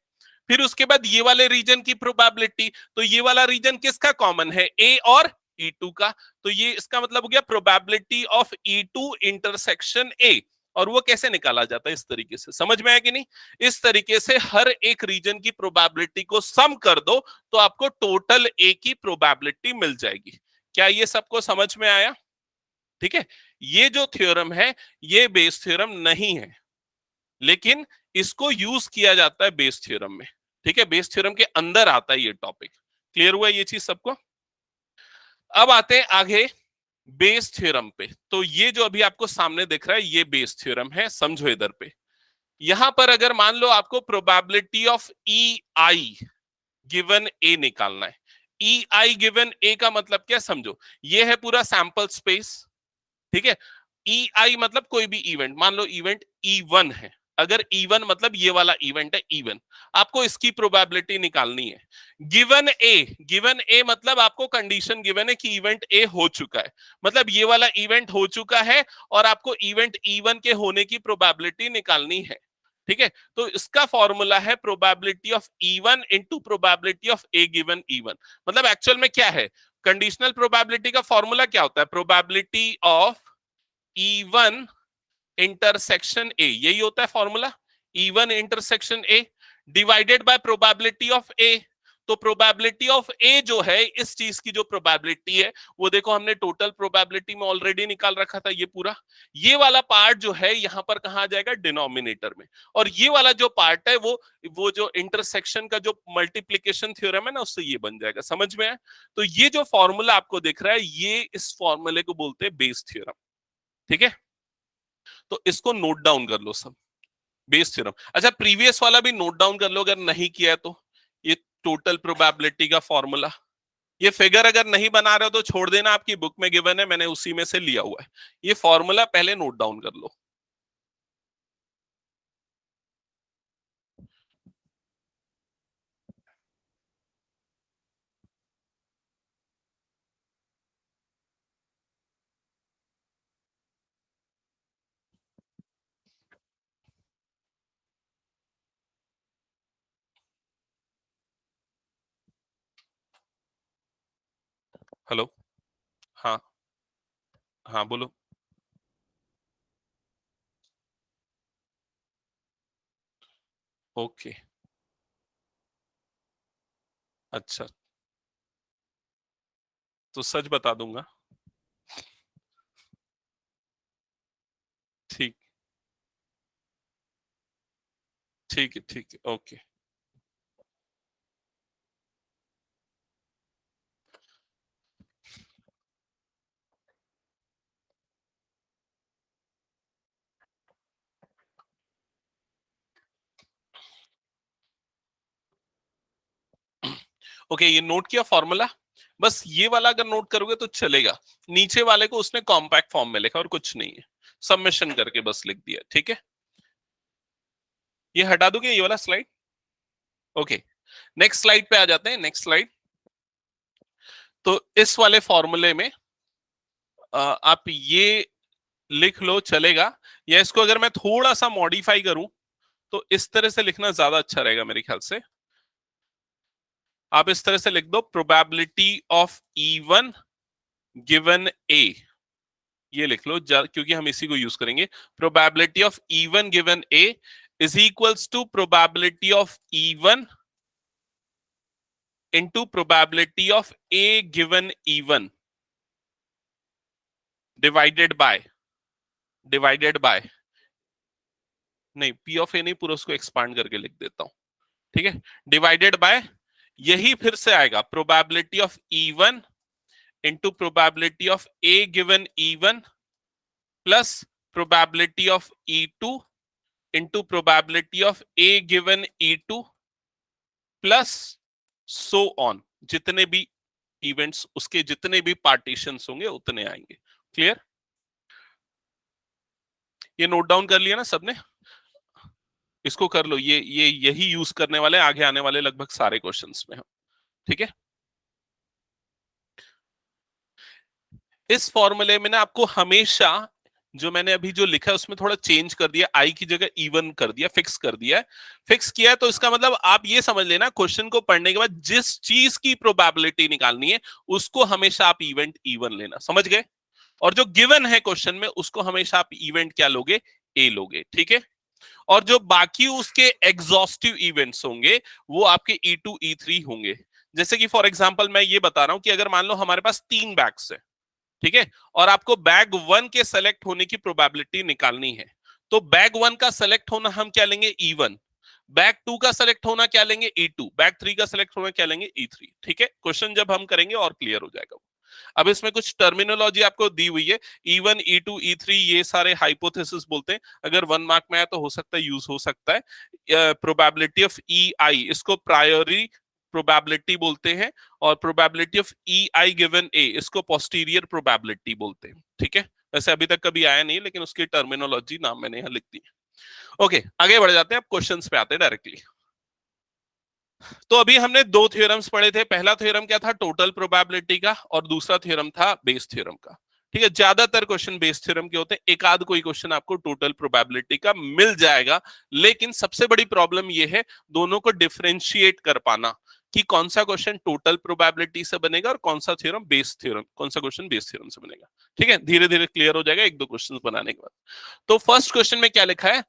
फिर उसके बाद ये वाले रीजन की प्रोबेबिलिटी, तो ये वाला रीजन किसका कॉमन है? ए और E2 का। तो ये इसका मतलब हो गया probability of E2 intersection A. और वो कैसे निकाला जाता है? इस तरीके से। समझ में आया कि नहीं? इस तरीके से हर एक रीजन की प्रोबेबिलिटी को सम कर दो तो आपको टोटल ए की प्रोबेबिलिटी मिल जाएगी। क्या ये सबको समझ में आया? ठीक है। ये जो थ्योरम है ये बेस थ्योरम नहीं है, लेकिन इसको यूज किया जाता है बेस थ्योरम में, ठीक है। बेस थ्योरम के अंदर आता है ये टॉपिक। क्लियर हुआ ये चीज सबको? अब आते हैं आगे बेस थ्योरम पे। तो ये जो अभी आपको सामने दिख रहा है ये बेस थ्योरम है, समझो इधर पे। यहां पर अगर मान लो आपको प्रोबेबिलिटी ऑफ EI गिवन ए निकालना है। EI गिवन ए का मतलब क्या समझो, ये है पूरा सैंपल स्पेस, ठीक है। EI मतलब कोई भी इवेंट, मान लो इवेंट E1 है। अगर E1 मतलब ये वाला इवेंट है E1, आपको इसकी प्रोबेबिलिटी निकालनी है। गिवन ए मतलब आपको कंडीशन गिवन है कि इवेंट ए हो चुका है, मतलब ये वाला इवेंट हो चुका है और आपको इवेंट E1 के होने की प्रोबेबिलिटी निकालनी है। ठीक है, तो इसका फॉर्मूला है probability of E1 into probability of A given E1। मतलब एक्चुअल में क्या है, कंडीशनल प्रोबेबिलिटी का फॉर्मूला क्या होता है, प्रोबेबिलिटी ऑफ E1 इंटरसेक्शन ए, यही होता है formula, E1 intersection A divided by probability of A. तो प्रोबेबिलिटी ऑफ ए जो है, इस चीज की जो प्रोबेबिलिटी है वो देखो हमने टोटल प्रोबेबिलिटी में ऑलरेडी निकाल रखा था, ये पूरा, ये वाला पार्ट जो है यहां पर कहा आ जाएगा, डिनोमिनेटर में। और ये वाला जो पार्ट है वो जो इंटरसेक्शन का जो मल्टीप्लीकेशन थ्योरम है ना, उससे ये बन जाएगा। समझ में आया? तो ये जो फॉर्मूला आपको दिख रहा है, ये इस फॉर्मूले को बोलते हैं बेस थ्योरम। ठीक है, तो इसको नोट डाउन कर लो सब, बेस थ्योरम। अच्छा, प्रीवियस वाला भी नोट डाउन कर लो अगर नहीं किया है तो, ये टोटल प्रोबेबिलिटी का फॉर्मूला। ये फिगर अगर नहीं बना रहे हो तो छोड़ देना, आपकी बुक में गिवन है, मैंने उसी में से लिया हुआ है। ये फॉर्मूला पहले नोट डाउन कर लो। हेलो, हाँ हाँ बोलो। ओके, अच्छा, तो सच बता दूंगा। ठीक, ठीक है, ठीक है, ओके। ओके, ये नोट किया फॉर्मूला, बस ये वाला अगर नोट करोगे तो चलेगा। नीचे वाले को उसने कॉम्पैक्ट फॉर्म में लिखा और कुछ नहीं है, सबमिशन करके बस लिख दिया। ठीक है, ये हटा दोगे ये वाला स्लाइड। ओके, नेक्स्ट स्लाइड पे आ जाते हैं। नेक्स्ट स्लाइड, तो इस वाले फॉर्मूले में आप ये लिख लो, चलेगा। या इसको अगर मैं थोड़ा सा मॉडिफाई करूं तो इस तरह से लिखना ज्यादा अच्छा रहेगा मेरे ख्याल से। आप इस तरह से लिख दो, प्रोबेबिलिटी ऑफ E1 गिवन ए, ये लिख लो क्योंकि हम इसी को यूज करेंगे। Probability of E1 given A is equals to probability of E1 into probability of A given E1 divided by नहीं, पी ऑफ ए नहीं, पूरा उसको एक्सपांड करके लिख देता हूं। ठीक है, डिवाइडेड बाय, यही फिर से आएगा probability of E1 into probability of A given E1 plus probability of E2 into probability of A given E2 plus so on, जितने भी इवेंट्स, उसके जितने भी पार्टीशंस होंगे उतने आएंगे। क्लियर? ये नोट डाउन कर लिया ना सबने? इसको कर लो, ये यही यूज करने वाले आगे आने वाले लगभग सारे क्वेश्चंस में हम। ठीक है, इस फॉर्मूले में ना आपको हमेशा, जो मैंने अभी जो लिखा है उसमें थोड़ा चेंज कर दिया, आई की जगह E1 कर दिया, फिक्स कर दिया है। फिक्स किया है तो इसका मतलब आप ये समझ लेना, क्वेश्चन को पढ़ने के बाद जिस चीज की प्रोबेबिलिटी निकालनी है उसको हमेशा आप इवेंट E1 लेना। समझ गए? और जो गिवन है क्वेश्चन में उसको हमेशा आप इवेंट क्या लोगे, ए लोगे। ठीक है, और जो बाकी उसके एग्जॉस्टिव इवेंट्स होंगे वो आपके E2 E3 होंगे। जैसे कि फॉर एग्जांपल मैं ये बता रहा हूं कि अगर मान लो हमारे पास 3 बैग्स है, ठीक है, और आपको बैग 1 के सेलेक्ट होने की प्रोबेबिलिटी निकालनी है, तो बैग 1 का सेलेक्ट होना हम क्या लेंगे, E1। बैग 2 का सेलेक्ट होना क्या लेंगे, E2। बैग 3 का सेलेक्ट होना क्या लेंगे, E3। ठीक है, क्वेश्चन जब हम करेंगे और क्लियर हो जाएगा। अब इसमें कुछ टर्मिनोलॉजी आपको दी हुई है, E1 E2 E3, ये सारे हाइपोथेसिस बोलते हैं। अगर 1 मार्क में आया तो हो सकता है यूज हो सकता है। प्रोबेबिलिटी ऑफ EI, इसको प्रायोरी प्रोबेबिलिटी बोलते हैं, और probability of EI given A, इसको पोस्टीरियर प्रोबेबिलिटी बोलते हैं। ठीक है, वैसे अभी तक कभी आया नहीं, लेकिन उसकी टर्मिनोलॉजी नाम मैंने यहाँ लिख दी है। ओके, आगे बढ़ जाते हैं, अब क्वेश्चंस पे आते हैं डायरेक्टली। तो अभी हमने 2 थ्योरम्स पढ़े थे। पहला थ्योरम क्या था, टोटल प्रोबेबिलिटी का, और दूसरा थ्योरम था बेस थ्योरम का। ठीक है, ज्यादातर क्वेश्चन बेस थ्योरम के होते हैं, एक आध कोई क्वेश्चन आपको टोटल प्रोबेबिलिटी का मिल जाएगा, लेकिन सबसे बड़ी प्रॉब्लम ये है दोनों को डिफरेंशिएट कर पाना कि कौन सा क्वेश्चन टोटल प्रोबेबिलिटी से बनेगा और कौन सा थ्योरम बेस थ्योरम, कौन सा क्वेश्चन बेस थ्योरम से बनेगा। ठीक है, धीरे धीरे क्लियर हो जाएगा एक दो क्वेश्चन बनाने के बाद। तो फर्स्ट क्वेश्चन में क्या लिखा है,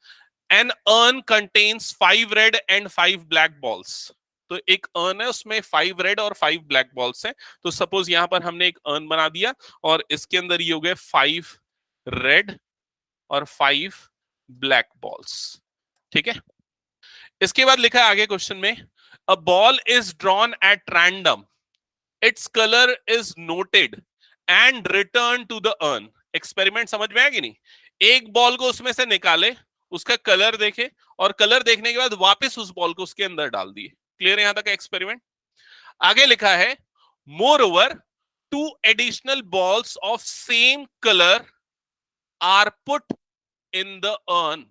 an urn contains 5 red and 5 black balls. तो एक अर्न है, उसमें 5 रेड और 5 ब्लैक बॉल्स हैं। तो सपोज यहां पर हमने एक अर्न बना दिया और इसके अंदर ये हो गए 5 रेड और 5 ब्लैक बॉल्स। ठीक है, इसके बाद लिखा है आगे क्वेश्चन में, a ball is drawn at random, its colour is noted and return to the urn. Experiment समझ में आया कि नहीं? एक बॉल को उसमें से निकाले, उसका कलर देखे और कलर देखने के बाद वापस उस बॉल को उसके अंदर डाल दिए। क्लियर यहां तक एक्सपेरिमेंट? आगे लिखा है, moreover 2 additional balls of same colour are put in the urn.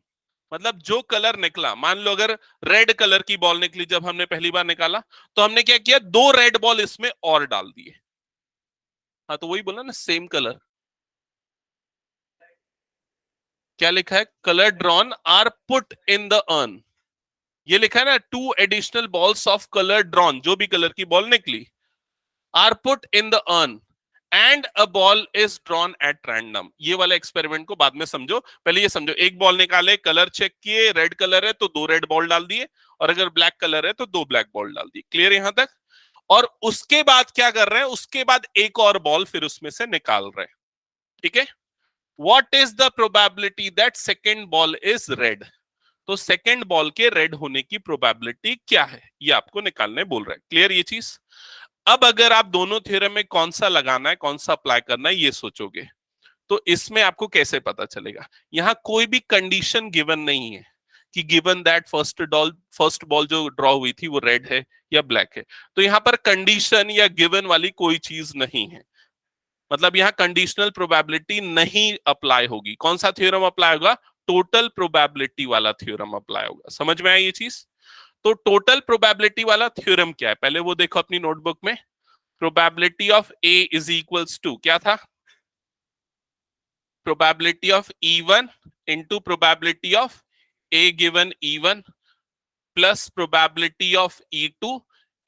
मतलब जो कलर निकला, मान लो अगर रेड कलर की बॉल निकली जब हमने पहली बार निकाला, तो हमने क्या किया, 2 रेड बॉल इसमें और डाल दिए। हाँ, तो वही बोला ना, सेम कलर। क्या लिखा है, colour drawn are put in the urn. ये लिखा है ना, 2 additional balls of colour drawn, जो भी कलर की बॉल निकली, are put in the urn and a ball is drawn at random. ये वाला एक्सपेरिमेंट को बाद में समझो, पहले ये समझो, एक बॉल निकाले, कलर चेक किए, रेड कलर है तो 2 रेड बॉल डाल दिए, और अगर ब्लैक कलर है तो 2 ब्लैक बॉल डाल दिए। क्लियर यहां तक? और उसके बाद क्या कर रहे हैं, उसके बाद एक और बॉल फिर उसमें से निकाल रहे हैं। ठीक है, what is the probability that second ball is red. तो सेकेंड बॉल के रेड होने की प्रोबेबिलिटी क्या है, ये आपको निकालने बोल रहे हैं। क्लियर ये चीज? अब अगर आप दोनों थ्योरम में कौन सा लगाना है, कौन सा अप्लाई करना है, ये सोचोगे, तो इसमें आपको कैसे पता चलेगा? यहां कोई भी कंडीशन गिवन नहीं है कि गिवन दैट फर्स्ट बॉल जो ड्रॉ हुई थी वो रेड है या ब्लैक है। तो यहां पर कंडीशन या गिवन वाली कोई चीज नहीं है, मतलब यहां कंडीशनल प्रोबेबिलिटी नहीं अप्लाई होगी। कौन सा थ्योरम अप्लाई होगा? टोटल प्रोबेबिलिटी वाला थ्योरम अप्लाई होगा। समझ में आया ये चीज? तो टोटल प्रोबेबिलिटी वाला थ्योरम क्या है, पहले वो देखो अपनी नोटबुक में। Probability of A is equals to क्या था, probability of E1 into probability of A given E1 plus probability of E2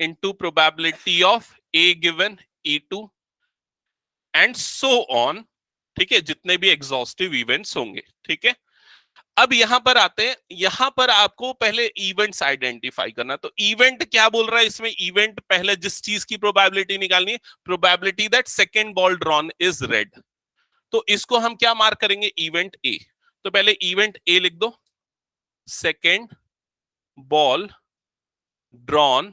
into probability of A given E2 and so on. ठीक है, जितने भी एग्जॉस्टिव इवेंट्स होंगे। ठीक है, अब यहां पर आते हैं, यहां पर आपको पहले इवेंट्स आइडेंटिफाई करना। तो इवेंट क्या बोल रहा है इसमें, इवेंट पहले जिस चीज की प्रोबेबिलिटी निकालनी है, probability that second ball drawn is red. तो इसको हम क्या मार्क करेंगे, इवेंट ए। तो पहले इवेंट ए लिख दो, second ball drawn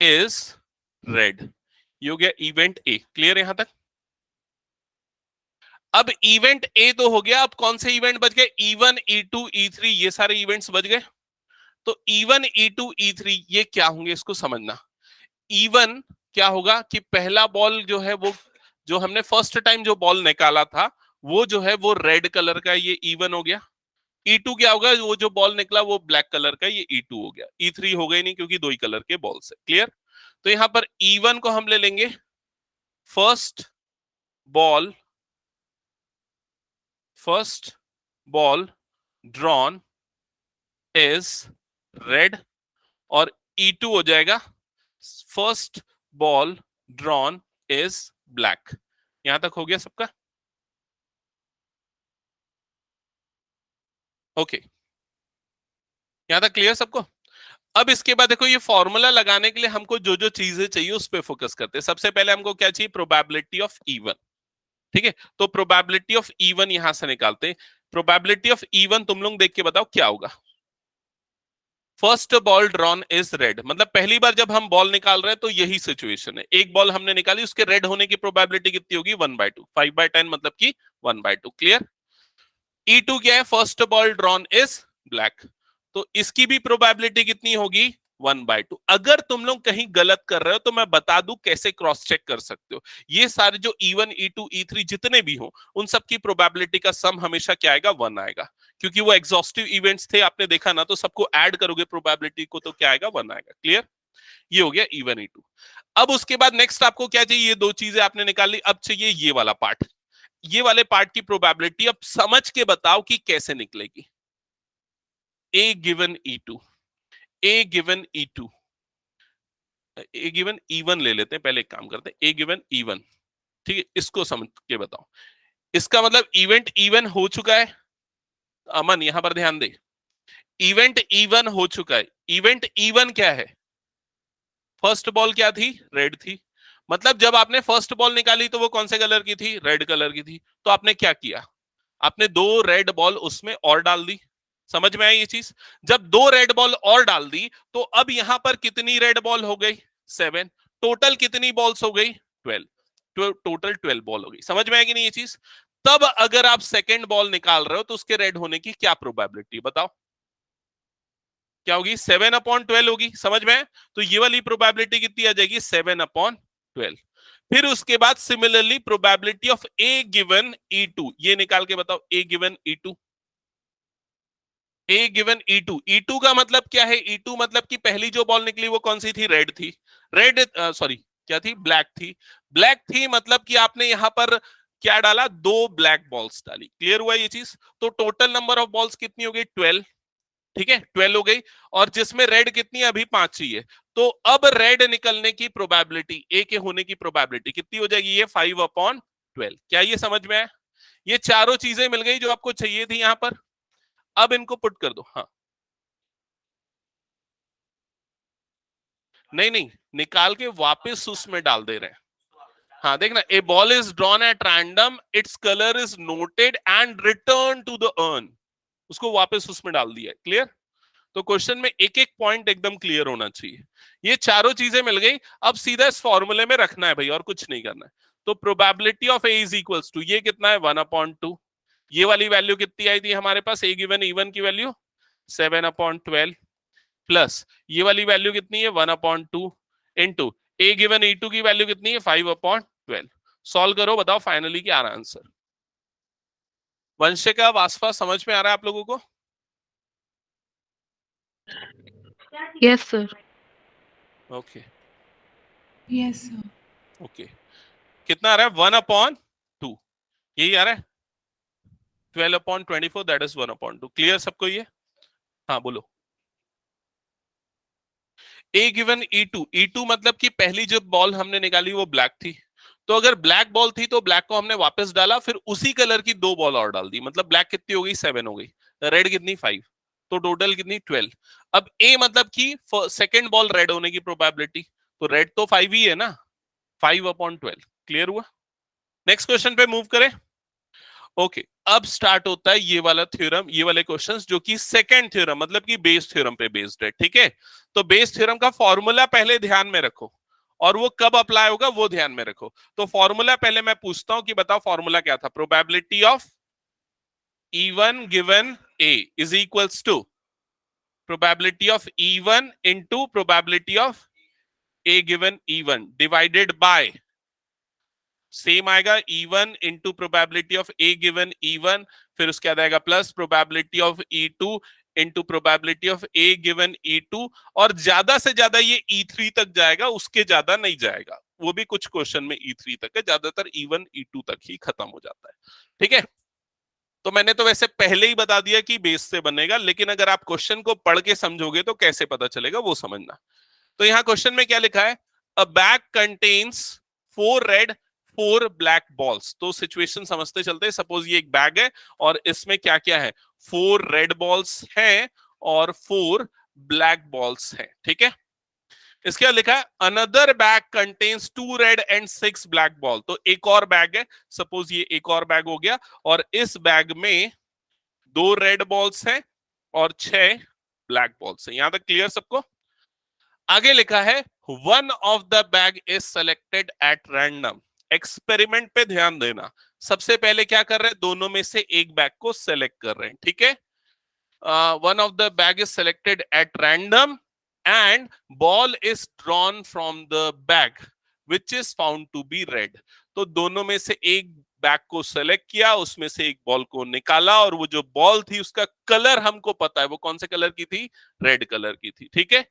is red. ये हो गया इवेंट ए। क्लियर यहां तक? अब इवेंट ए तो हो गया, अब कौन से इवेंट बच गए, E1 E2 E3, ये सारे इवेंट्स बच गए। तो E1 E2 E3 ये क्या होंगे, इसको समझना। E1 क्या होगा कि पहला बॉल जो है वो, जो हमने फर्स्ट टाइम जो बॉल निकाला था वो जो है वो रेड कलर का, ये E1 हो गया। E2 क्या होगा, वो जो बॉल निकला वो ब्लैक कलर का, ये E2 हो गया। E3 हो गई नहीं क्योंकि दो ही कलर के बॉल्स है। क्लियर? तो यहां पर E1 को हम ले लेंगे, first ball drawn is red, और E2 हो जाएगा first ball drawn is black. यहां तक हो गया सबका? ओके, यहां तक क्लियर सबको? अब इसके बाद देखो, ये फॉर्मूला लगाने के लिए हमको जो जो चीजें चाहिए उस पर फोकस करते हैं। सबसे पहले हमको क्या चाहिए, प्रोबेबिलिटी ऑफ E1। ठीक है, तो प्रोबेबिलिटी ऑफ E1 यहां से निकालते हैं। प्रोबेबिलिटी ऑफ E1 तुम लोग देख के बताओ क्या होगा। First ball drawn is red, मतलब पहली बार जब हम बॉल निकाल रहे हैं तो यही सिचुएशन है। एक बॉल हमने निकाली, उसके रेड होने की प्रोबेबिलिटी कितनी होगी, 1/2, 5/10 मतलब कि 1/2। क्लियर? E2 क्या है, first ball drawn is black, तो इसकी भी प्रोबेबिलिटी कितनी होगी, 1/2। अगर तुम लोग कहीं गलत कर रहे हो तो मैं बता दूं कैसे क्रॉस चेक कर सकते हो। ये सारे जो E1 E2 E3 जितने भी हो, उन सब की प्रोबेबिलिटी का सम हमेशा क्या आएगा, 1 आएगा, क्योंकि वो एग्जॉस्टिव इवेंट्स थे, आपने देखा ना, तो सबको ऐड करोगे प्रोबेबिलिटी को तो क्या आएगा, 1 आएगा। क्लियर? ये हो गया E1 E2। अब उसके बाद नेक्स्ट आपको क्या चाहिए, ये दो चीजें आपने निकाल ली, अब चाहिए ये वाला पार्ट। ये वाले पार्ट की प्रोबेबिलिटी अब समझ के बताओ कि कैसे निकलेगी। ए गिवन ई2, ए गिवन ई2, ए गिवन ई1 ले लेते हैं, पहले एक काम करते हैं, ए गिवन ई1, ठीक है, इसको समझ के बताओ। इसका मतलब इवेंट इवन हो चुका है, अमन यहां पर ध्यान दे, इवेंट इवन हो चुका है। इवेंट इवन क्या है, फर्स्ट बॉल क्या थी, रेड थी, मतलब जब आपने फर्स्ट बॉल निकाली तो वो कौन से कलर की थी, रेड कलर की थी। तो आपने क्या किया, आपने दो रेड बॉल उसमें और डाल दी। समझ में आई ये चीज, जब दो रेड बॉल और डाल दी तो अब यहां पर कितनी रेड बॉल हो गई, 7, टोटल कितनी बॉल्स हो गई, 12, टोटल 12 बॉल हो गई। समझ में आएगी नहीं ये चीज। तब अगर आप सेकेंड बॉल निकाल रहे हो तो उसके रेड होने की क्या प्रोबेबिलिटी बताओ, क्या होगी, 7/12 होगी। समझ में है? तो ये वाली प्रोबेबिलिटी कितनी आ जाएगी, 7/12। फिर उसके बाद similarly probability of A given E2, ये निकाल के बताओ, ए गिवन ई2, ए गिवन ई2, ई2 का मतलब क्या है, ई2 मतलब कि पहली जो बॉल निकली वो कौन सी थी, रेड थी, रेड सॉरी क्या थी, ब्लैक थी, ब्लैक थी, मतलब कि आपने यहां पर क्या डाला, दो ब्लैक बॉल्स डाली। क्लियर हुआ ये चीज। तो टोटल नंबर ऑफ बॉल्स कितनी हो गई, 12, ठीक है 12 हो गई, और जिसमें रेड कितनी है, अभी 5 चाहिए। तो अब रेड निकलने की प्रोबेबिलिटी, ए के होने की प्रोबेबिलिटी कितनी हो जाएगी, ये 5/12। क्या ये समझ में है, ये चारों चीजें मिल गई जो आपको चाहिए थी यहां पर। अब इनको पुट कर दो। हाँ नहीं नहीं, निकाल के वापस उसमें डाल दे रहे हैं। हाँ देखना, a ball is drawn at random, its colour is noted and return to the urn, उसको वापस उसमें डाल दिया। क्लियर। तो क्वेश्चन में एक एक पॉइंट एकदम क्लियर होना चाहिए। ये चारों चीजें मिल गई, अब सीधा इस फॉर्मूले में रखना है भाई, और कुछ नहीं करना है। तो probability of A is equals to, ये कितना है 1/2, ये वाली वैल्यू कितनी आई थी हमारे पास, ए गिवन ई1 की वैल्यू 7/12, प्लस ये वाली वैल्यू कितनी है 1/2, इंटू ए गिवन ई2 की वैल्यू कितनी है 5/12। सॉल्व करो, बताओ फाइनली क्या आ रहा है आंसर। वंशिका वासवा समझ में आ रहा है आप लोगों को? Yes, sir. Okay yes sir. Okay, कितना आ रहा है 1/2, यही आ रहा है 12/24, दैट इज 1/2। क्लियर सबको ये? हाँ बोलो। ए गिवन ई2, ई2 मतलब कि पहली जो बॉल हमने निकाली वो ब्लैक थी, तो अगर ब्लैक बॉल थी तो ब्लैक को हमने वापस डाला, फिर उसी कलर की दो बॉल और डाल दी, मतलब ब्लैक कितनी हो गई 7 हो गई, रेड कितनी 5, तो टोटल कितनी 12। अब ए मतलब कि सेकेंड बॉल रेड होने की प्रोबेबिलिटी, तो रेड तो 5 ही है ना, 5/12। क्लियर हुआ। नेक्स्ट क्वेश्चन पे मूव करें। ओके अब स्टार्ट होता है ये वाला थ्योरम, ये वाले क्वेश्चंस जो कि सेकंड थ्योरम मतलब कि बेस थ्योरम पे बेस्ड है। ठीक है, तो बेस थ्योरम का फॉर्मूला पहले ध्यान में रखो, और वो कब अप्लाई होगा वो ध्यान में रखो। तो फॉर्मूला पहले मैं पूछता हूं कि बताओ फॉर्मूला क्या था, probability of E1 given A is equals to probability of E1 into probability of A given E1 divided by, same आएगा E1 into probability of A given E1, फिर उसके बाद आएगा plus probability of E2 into probability of A given E2, और ज्यादा से ज्यादा ये E3 तक जाएगा, उसके ज्यादा नहीं जाएगा, वो भी कुछ क्वेश्चन में E3 तक है, ज्यादातर E1 E2 तक ही खत्म हो जाता है। ठीक है, तो मैंने तो वैसे पहले ही बता दिया कि बेस से बनेगा, लेकिन अगर आप क्वेश्चन को पढ़ के समझोगे तो कैसे पता चलेगा वो समझना। तो यहाँ क्वेश्चन में क्या लिखा है, अ bag contains 4 red 4 black balls. तो सिचुएशन समझते चलते, सपोज ये एक बैग है और इसमें क्या क्या है, 4 रेड बॉल्स हैं और 4 ब्लैक बॉल्स हैं। ठीक है, इसके बाद लिखा है another bag contains 2 red and 6 black ball. तो एक और बैग है, सपोज ये एक और बैग हो गया, और इस बैग में 2 रेड बॉल्स हैं और 6 ब्लैक बॉल्स हैं। यहां तक क्लियर सबको? आगे लिखा है one of the bag is selected at random. Experiment पे ध्यान देना, सबसे पहले क्या कर रहे हैं, दोनों में से एक बैग को सेलेक्ट कर रहे हैं। ठीक है, one of the bag is selected at random and ball is drawn from the bag which is found to be red. तो दोनों में से एक बैग को सेलेक्ट किया, उसमें से एक बॉल को निकाला, और वो जो बॉल थी उसका कलर हमको पता है, वो कौन से कलर की थी, रेड कलर की थी। ठीक है,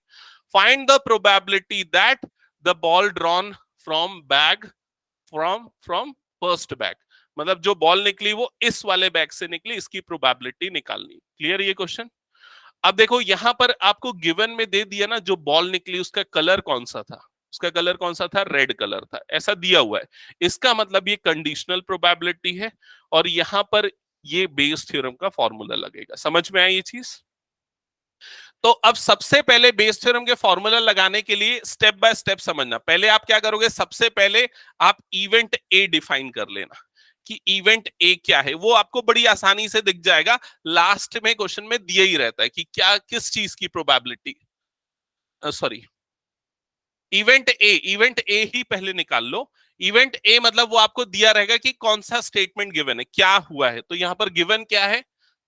find the probability that the ball drawn from bag, from first bag, मतलब जो बॉल निकली वो इस वाले बैग से निकली, इसकी प्रोबेबिलिटी निकालनी। क्लियर ये क्वेश्चन? अब देखो यहां पर आपको गिवन में दे दिया ना, जो बॉल निकली उसका कलर कौन सा था, उसका कलर कौन सा था, रेड कलर था, ऐसा दिया हुआ है। इसका मतलब ये कंडीशनल प्रोबेबिलिटी है, और यहां पर ये बेस थ्योरम का फॉर्मूला लगेगा। समझ में आई ये चीज? तो अब सबसे पहले बेस थ्योरम के फॉर्मूला लगाने के लिए स्टेप बाय स्टेप समझना। पहले आप क्या करोगे, सबसे पहले आप इवेंट ए डिफाइन कर लेना कि इवेंट ए क्या है। वो आपको बड़ी आसानी से दिख जाएगा, लास्ट में क्वेश्चन में दिया ही रहता है कि क्या किस चीज की प्रोबेबिलिटी, सॉरी इवेंट ए ही पहले निकाल लो। इवेंट ए मतलब वो आपको दिया रहेगा कि कौन सा स्टेटमेंट गिवन है, क्या हुआ है। तो यहां पर गिवन क्या है,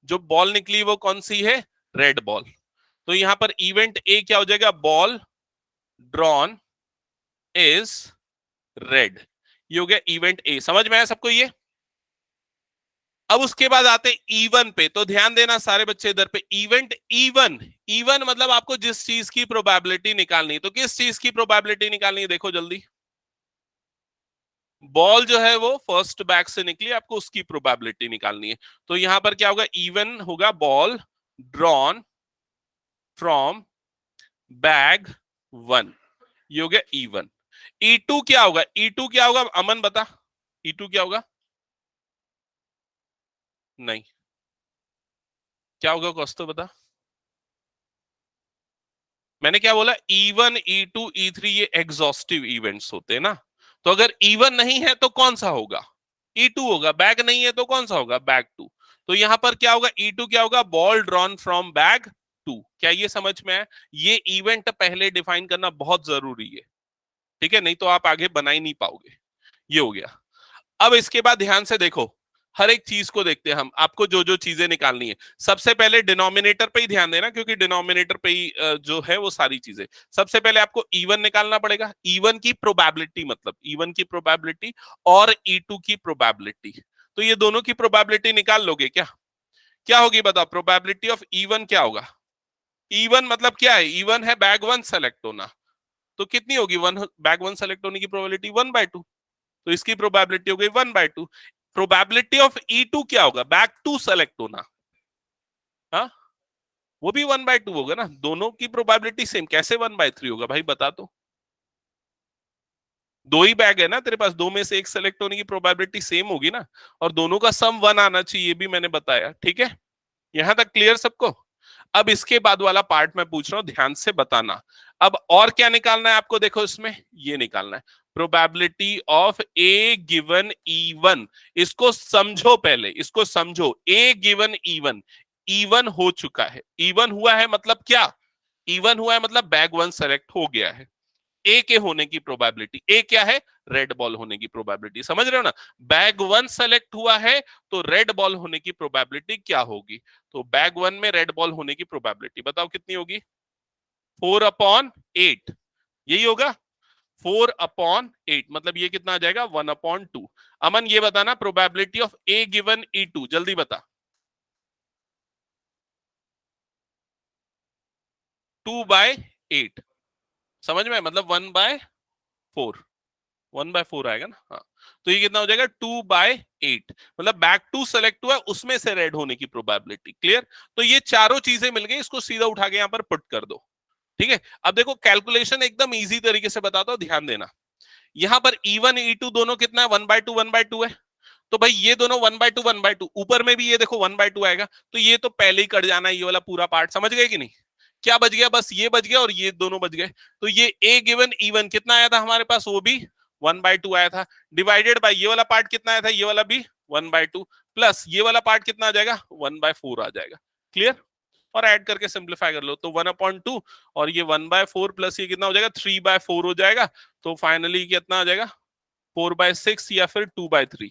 जो बॉल निकली वो कौन सी है, रेड बॉल। तो यहां पर इवेंट ए क्या हो जाएगा, बॉल ड्रॉन इज रेड। ये हो गया इवेंट ए। समझ में आया सबको ये? अब उसके बाद आते हैं इवन पे। तो ध्यान देना सारे बच्चे इधर पे, इवेंट इवन। इवन मतलब आपको जिस चीज की प्रोबेबिलिटी निकालनी है। तो किस चीज की प्रोबेबिलिटी निकालनी है, देखो जल्दी। बॉल जो है वो फर्स्ट बैग से निकली, आपको उसकी प्रोबेबिलिटी निकालनी है। तो यहां पर क्या होगा, इवन होगा बॉल ड्रॉन फ्रॉम बैग 1, ये हो गया इवन। E2 क्या होगा, E2 क्या होगा, अमन बता, E2 क्या होगा? नहीं, क्या होगा कौस्तु बता। मैंने क्या बोला, E1 E2 E3 ये एग्जॉस्टिव इवेंट्स होते हैं ना। तो अगर E1 नहीं है तो कौन सा होगा, E2 होगा। बैग नहीं है तो कौन सा होगा, बैग 2। तो यहां पर क्या होगा, E2 क्या होगा, बॉल ड्रॉन फ्रॉम बैग 2। क्या ये समझ में है? ये इवेंट पहले डिफाइन करना बहुत जरूरी है, ठीक है, नहीं तो आप आगे बना ही नहीं पाओगे। ये हो गया। अब इसके बाद ध्यान से देखो, हर एक चीज को देखते हैं हम, आपको जो जो चीजें निकालनी है। सबसे पहले डिनोमिनेटर पे ही ध्यान देना, क्योंकि डिनोमिनेटर पे ही जो है वो सारी चीजें। सबसे पहले आपको E1 निकालना पड़ेगा, E1 की प्रोबेबिलिटी, मतलब E1 की प्रोबेबिलिटी और E2 की प्रोबेबिलिटी। तो ये दोनों की प्रोबेबिलिटी निकाल लोगे क्या? क्या होगी बताओ, प्रोबेबिलिटी ऑफ E1 क्या होगा? E1 मतलब क्या है, E1 है बैग 1 सेलेक्ट होना। तो कितनी होगी, बैग 1 सेलेक्ट होने की प्रोबेबिलिटी 1/2। तो इसकी प्रोबेबिलिटी हो गई 1/2। प्रोबेबिलिटी ऑफ E2 क्या होगा, बैक 2 सेलेक्ट होना, हाँ वो भी 1/2 होगा ना। दोनों की प्रोबेबिलिटी सेम, कैसे 1/3 होगा भाई बता। तो दो ही बैग है ना तेरे पास, दो में से एक सेलेक्ट होने की प्रोबेबिलिटी सेम होगी ना, और दोनों का सम 1 आना चाहिए, ये भी मैंने बताया। ठीक है, यहां तक क्लियर सबको? अब इसके बाद वाला पार्ट मैं पूछ रहा हूं, ध्यान से बताना। अब और क्या निकालना है आपको, देखो इसमें ये निकालना है, probability of A given E1। इसको समझो पहले, इसको समझो। ए गिवन E1, E1 हो चुका है। E1 हुआ है मतलब क्या, E1 हुआ है मतलब बैग 1 सेलेक्ट हो गया है। ए के होने की प्रोबेबिलिटी, ए क्या है, रेड बॉल होने की प्रोबेबिलिटी। समझ रहे हो ना, बैग 1 सेलेक्ट हुआ है तो रेड बॉल होने की प्रोबेबिलिटी क्या होगी। तो बैग 1 में रेड बॉल होने की प्रोबेबिलिटी बताओ कितनी होगी, 4/8, यही होगा। 4/8 मतलब ये कितना आ जाएगा, 1/2। अमन ये बताना, probability of A given E2 जल्दी बता। 2/8, समझ में, मतलब 1/4, 1/4 आएगा ना। हाँ, तो ये कितना हो जाएगा, 2/8, मतलब बैक 2 सेलेक्ट हुआ, उसमें से रेड होने की प्रोबेबिलिटी। क्लियर? तो ये चारों चीजें मिल गई, इसको सीधा उठा के यहां पर पुट कर दो। ठीक है, अब देखो कैलकुलेशन एकदम इजी तरीके से बताता हूं, ध्यान देना। यहां पर E1 E2 दोनों कितना है, 1/2 है। तो भाई ये दोनों 1/2 ऊपर में भी ये देखो 1/2 आएगा। तो ये तो पहले ही कट जाना है, ये वाला पूरा पार्ट। समझ गए कि नहीं? क्या बच गया, बस ये बच गया और ये दोनों बच गए। तो ये ए गिवन E1 कितना आया था हमारे पास, वो भी 1/2 आया था, डिवाइडेड बाय ये वाला पार्ट कितना आया था, ये वाला भी 1/2, प्लस ये वाला पार्ट कितना आ जाएगा, 1/4 आ जाएगा। क्लियर? और ऐड करके सिंप्लीफाई कर लो, तो 1/2 और ये 1/4 प्लस ये कितना हो जाएगा, 3/4 हो जाएगा। तो फाइनली कितना आ जाएगा, 4/6 या फिर 2/3।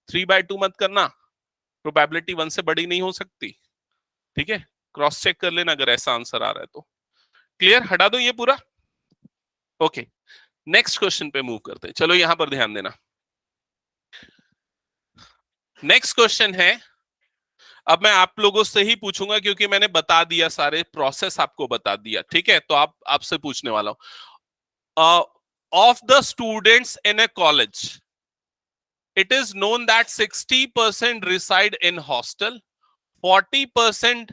3/2 मत करना, प्रोबेबिलिटी 1 से बड़ी नहीं हो सकती। ठीक है, क्रॉस चेक कर लेना अगर ऐसा आंसर आ रहा है तो। क्लियर? हटा दो ये पूरा। ओके, नेक्स्ट क्वेश्चन पे मूव करते हैं। चलो यहां पर ध्यान देना। नेक्स्ट क्वेश्चन है, अब मैं आप लोगों से ही पूछूंगा क्योंकि मैंने बता दिया, सारे प्रोसेस आपको बता दिया। ठीक है, तो आप आपसे पूछने वाला हूं। of the students in a college, it is known that 60% reside in hostel, 40%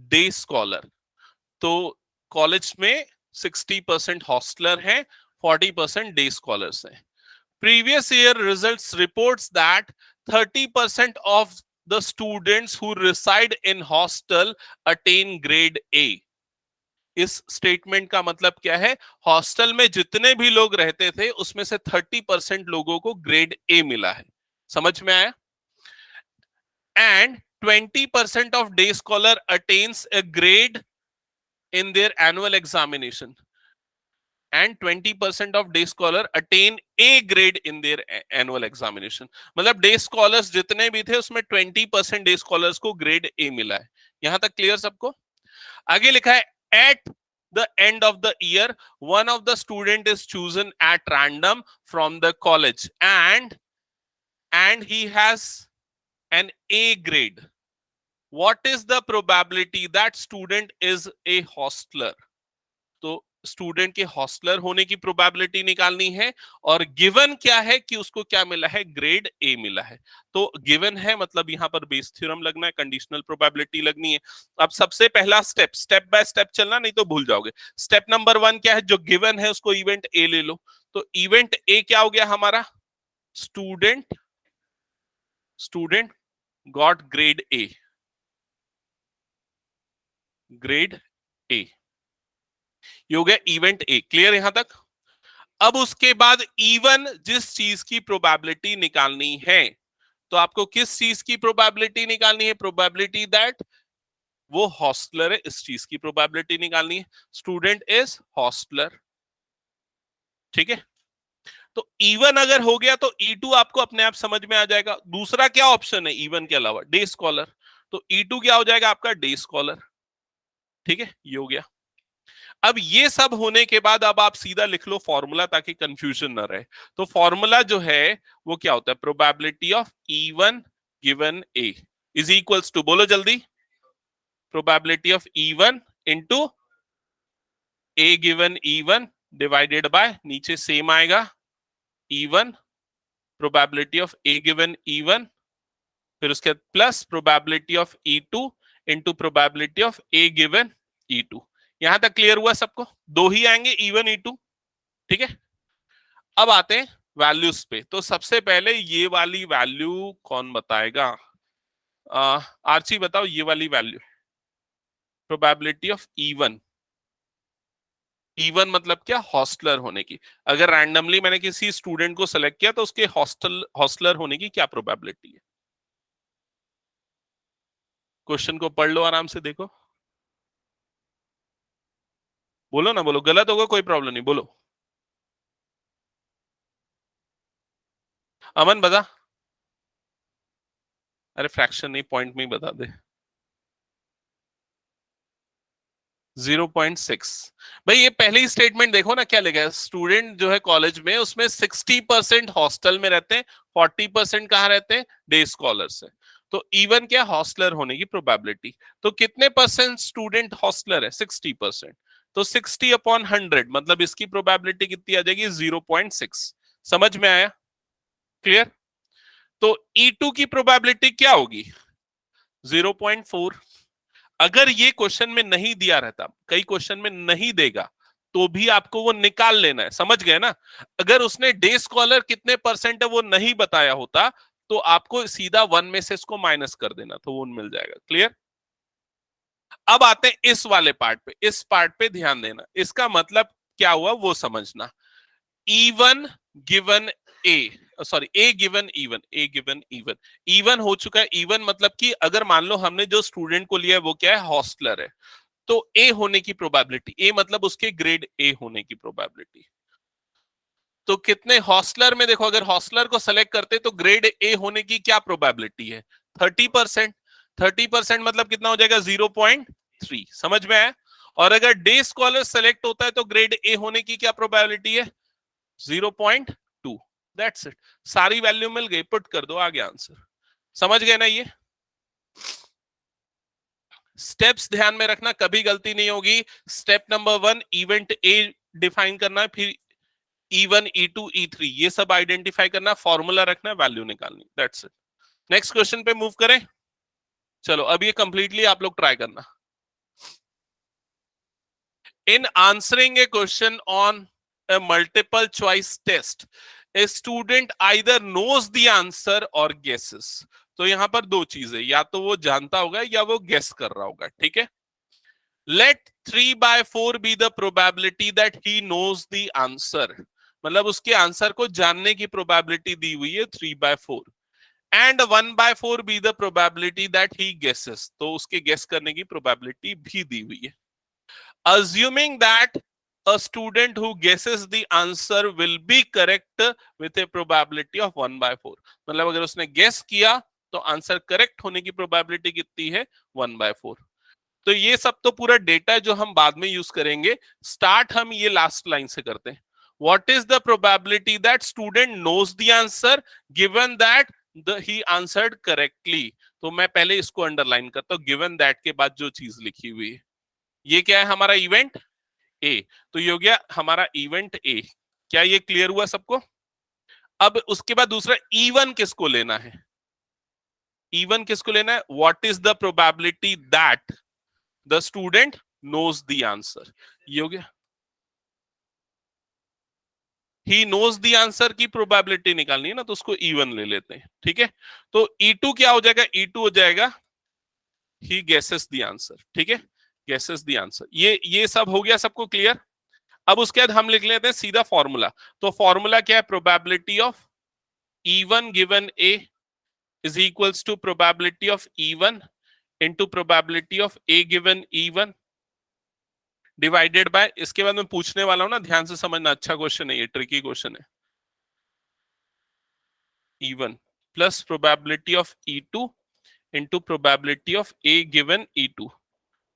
day scholar. तो कॉलेज में 60% हॉस्टलर हैं, 40% डे स्कॉलर्स हैं. Previous year results reports that 30% of the students who reside in hostel attain grade A. इस statement का मतलब क्या है? Hostel में जितने भी लोग रहते थे उसमें से 30% लोगों को ग्रेड ए मिला है. समझ में आया? And 20% of day scholar attains a grade in their annual examination, and 20% of day scholar attain A grade in their annual examination. मतलब डे स्कॉलर्स जितने भी थे उसमें 20% डे स्कॉलर्स को ग्रेड ए मिला है. यहां तक क्लियर सबको? आगे लिखा है eight the end of the year one of the student is chosen at random from the college and he has an A grade. What is the probability that student is a hostler? तो student के hosteller होने की probability निकालनी है, और given क्या है कि उसको क्या मिला है? ग्रेड ए मिला है. तो गिवन है मतलब यहां पर बेस थ्योरम लगना है, कंडीशनल प्रोबेबिलिटी लगनी है. अब सबसे पहला स्टेप बाय स्टेप चलना, नहीं तो भूल जाओगे. स्टेप नंबर 1 क्या है? जो गिवन है उसको इवेंट ए ले लो. तो इवेंट ए क्या हो गया हमारा? Student got grade A. Grade A ये हो गया इवेंट ए. क्लियर यहां तक? अब उसके बाद इवन जिस चीज की प्रोबेबिलिटी निकालनी है, तो आपको किस चीज की प्रोबेबिलिटी निकालनी है? प्रोबेबिलिटी दैट वो हॉस्टलर है, इस चीज की प्रोबेबिलिटी निकालनी है. Student is hosteller. ठीक है? तो इवन अगर हो गया तो E2 आपको अपने आप समझ में आ जाएगा. दूसरा क्या ऑप्शन है इवन के अलावा? Day scholar. तो E2 क्या हो जाएगा आपका? Day scholar. ठीक है, ये हो गया. अब ये सब होने के बाद अब आप सीधा लिख लो फॉर्मूला ताकि कंफ्यूजन ना रहे. तो फॉर्मूला जो है वो क्या होता है? Probability of E1 given A is equals to, बोलो जल्दी, probability of E1 into A given E1 divided by, नीचे सेम आएगा, E1 probability of A given E1, फिर उसके बाद plus probability of E2 into probability of A given E2. यहां तक clear हुआ सबको? दो ही आएंगे, E1 E2. ठीक है? अब आते हैं वैल्यूज पे. तो सबसे पहले ये वाली वैल्यू कौन बताएगा? आर्ची बताओ ये वाली value, probability of E1. E1 मतलब क्या? हॉस्टलर होने की. अगर रैंडमली मैंने किसी स्टूडेंट को सेलेक्ट किया तो उसके हॉस्टलर होने की क्या प्रोबेबिलिटी है? क्वेश्चन को पढ़ लो आराम से, देखो, बोलो ना, बोलो. गलत होगा कोई प्रॉब्लम नहीं, बोलो. अमन बता. अरे फ्रैक्शन नहीं, पॉइंट में ही बता दे. 0.6. भाई ये पहले ही स्टेटमेंट देखो ना, क्या लिखा है? स्टूडेंट जो है कॉलेज में उसमें 60% हॉस्टल में रहते हैं, 40% कहाँ रहते हैं? डे स्कॉलर्स है. तो इवन क्या? हॉस्टलर होने की प्रोबेबिलिटी. तो कितने परसेंट स्टूडेंट हॉस्टलर है? 60%. तो 60 अपॉन 100 मतलब इसकी प्रोबेबिलिटी कितनी आ जाएगी? 0.6. समझ में आया? क्लियर? तो E2 की प्रोबेबिलिटी क्या होगी? 0.4. अगर ये क्वेश्चन में नहीं दिया रहता, कई क्वेश्चन में नहीं देगा, तो भी आपको वो निकाल लेना है. समझ गए ना? अगर उसने डे स्कॉलर कितने परसेंट है वो नहीं बताया होता, तो आपको सीधा 1 में से इसको माइनस कर देना, तो वो मिल जाएगा. क्लियर? अब आते हैं इस वाले पार्ट पे. इस पार्ट पे ध्यान देना. इसका मतलब क्या हुआ वो समझना. E1 given A, sorry, A given E1, A given E1. E1 हो चुका है. E1 मतलब कि अगर मान लो हमने जो स्टूडेंट को लिया है वो क्या है? हॉस्टलर है. तो A होने की प्रोबेबिलिटी, A मतलब उसके ग्रेड A होने की प्रोबेबिलिटी. तो कितने हॉस्टलर में, देखो, अगर हॉस्टलर को सेलेक्ट करते तो ग्रेड A होने की क्या प्रोबेबिलिटी है? 30%. 30% मतलब कितना हो जाएगा? 0.3. समझ में आया? और अगर डे स्कॉलर सेलेक्ट होता है तो ग्रेड A होने की क्या प्रोबेबिलिटी है? 0.2. That's it. सारी वैल्यू मिल गई, पुट कर दो, आ गया आंसर. समझ गए ना? ये स्टेप्स ध्यान में रखना, कभी गलती नहीं होगी. Step number 1 event A define करना है, फिर E1, E2, E3 ये सब आइडेंटिफाई करना, फॉर्मूला रखना, वैल्यू निकालनी, दैट्स इट। नेक्स्ट क्वेश्चन पे मूव करें। चलो अब ये कंप्लीटली आप लोग ट्राई करना। In answering a question on a multiple choice test, a student either knows the answer or guesses. तो यहां पर दो चीजें, या तो वो जानता होगा या वो गेस कर रहा होगा, ठीक है। Let 3/4 be the probability that he knows the answer. मतलब उसके आंसर को जानने की प्रोबेबिलिटी दी हुई है 3/4, and 1/4 B the probability that he guesses, तो उसके गेस करने की प्रोबेबिलिटी भी दी हुई है। Assuming that a student who guesses the answer will be correct with a probability of 1/4, मतलब अगर उसने गेस किया तो आंसर करेक्ट होने की प्रोबेबिलिटी कितनी है, 1/4। तो ये सब तो पूरा डेटा जो हम बाद में यूज करेंगे। स्टार्ट हम ये लास्ट लाइन से करते हैं। What is the probability that student knows the answer given that he answered correctly. तो मैं पहले इसको अंडरलाइन करता हूं, गिवन दैट के बाद जो चीज लिखी हुई है, ये क्या है, हमारा इवेंट ए। तो ये हो गया हमारा इवेंट ए। क्या ये क्लियर हुआ सबको? अब उसके बाद दूसरा इवन किसको लेना है, इवन किसको लेना है, what is the probability that the student knows the answer. ये हो गया ही नोज द आंसर की प्रोबेबिलिटी निकालनी है ना, तो उसको इवन ले लेते हैं, ठीक है। तो E2 क्या हो जाएगा, E2 हो जाएगा ही गेसेस द आंसर, ठीक है, गेसेस द आंसर। ये सब हो गया सबको क्लियर। अब उसके बाद हम लिख लेते हैं सीधा फॉर्मूला। तो फॉर्मूला क्या है, probability of E1 given A is equals to probability of E1 into probability of A given E1 divided by, इसके बाद मैं पूछने वाला हूं ना, ध्यान से समझना, अच्छा क्वेश्चन है ये, ट्रिकी क्वेश्चन है। E1 plus probability of E2 into probability of A given E2,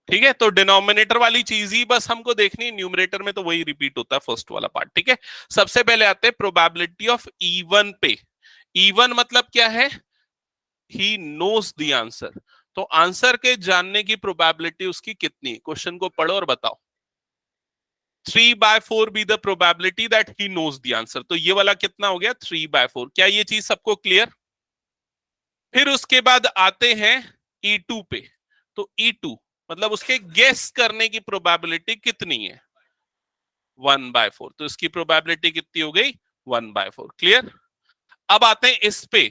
ठीक है। तो डिनोमिनेटर वाली चीज ही बस हमको देखनी है, न्यूमरेटर में तो वही रिपीट होता है फर्स्ट वाला पार्ट, ठीक है। सबसे पहले आते हैं प्रोबेबिलिटी ऑफ E1 पे। E1 मतलब क्या है, ही नोज द आंसर। तो आंसर के जानने की प्रोबेबिलिटी उसकी कितनी, क्वेश्चन को पढ़ो और बताओ। 3/4 be the probability that he knows the answer. तो ये वाला कितना हो गया, 3/4। क्या ये चीज सबको क्लियर? फिर उसके बाद आते हैं E2 पे। तो E2 मतलब उसके गेस करने की प्रोबेबिलिटी कितनी है, 1/4। तो इसकी प्रोबेबिलिटी कितनी हो गई, 1/4। क्लियर। अब आते हैं इस पे,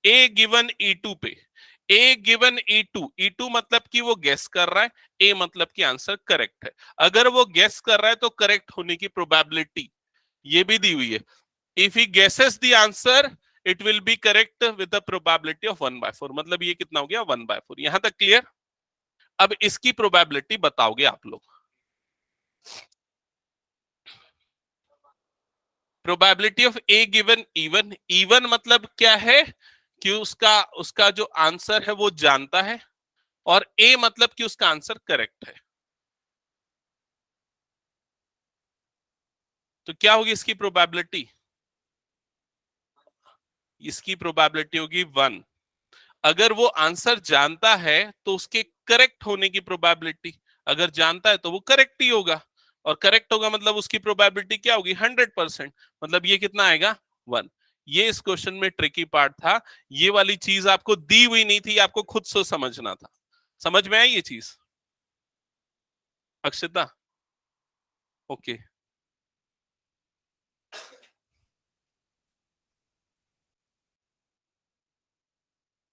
ए गिवन E2 पे। ए गिवन E2 मतलब कि वो गेस कर रहा है, ए मतलब कि आंसर करेक्ट है। अगर वो गेस कर रहा है तो करेक्ट होने की प्रोबेबिलिटी ये भी दी हुई है, if he guesses the answer it will be correct with the probability of 1/4। मतलब ये कितना हो गया, 1/4। यहां तक क्लियर। अब इसकी प्रोबेबिलिटी बताओगे आप लोग। Probability of A given E1, E1 मतलब क्या है कि उसका उसका जो आंसर है वो जानता है, और ए मतलब कि उसका आंसर करेक्ट है। तो क्या होगी इसकी प्रोबेबिलिटी, इसकी प्रोबेबिलिटी होगी 1। अगर वो आंसर जानता है तो उसके करेक्ट होने की प्रोबेबिलिटी, अगर जानता है तो वो करेक्ट ही होगा, और करेक्ट होगा मतलब उसकी प्रोबेबिलिटी क्या होगी, 100%। मतलब ये कितना आएगा, 1। ये इस क्वेश्चन में ट्रिकी पार्ट था। ये वाली चीज आपको दी हुई नहीं थी, आपको खुद से समझना था। समझ में आई ये चीज अक्षिता? ओके,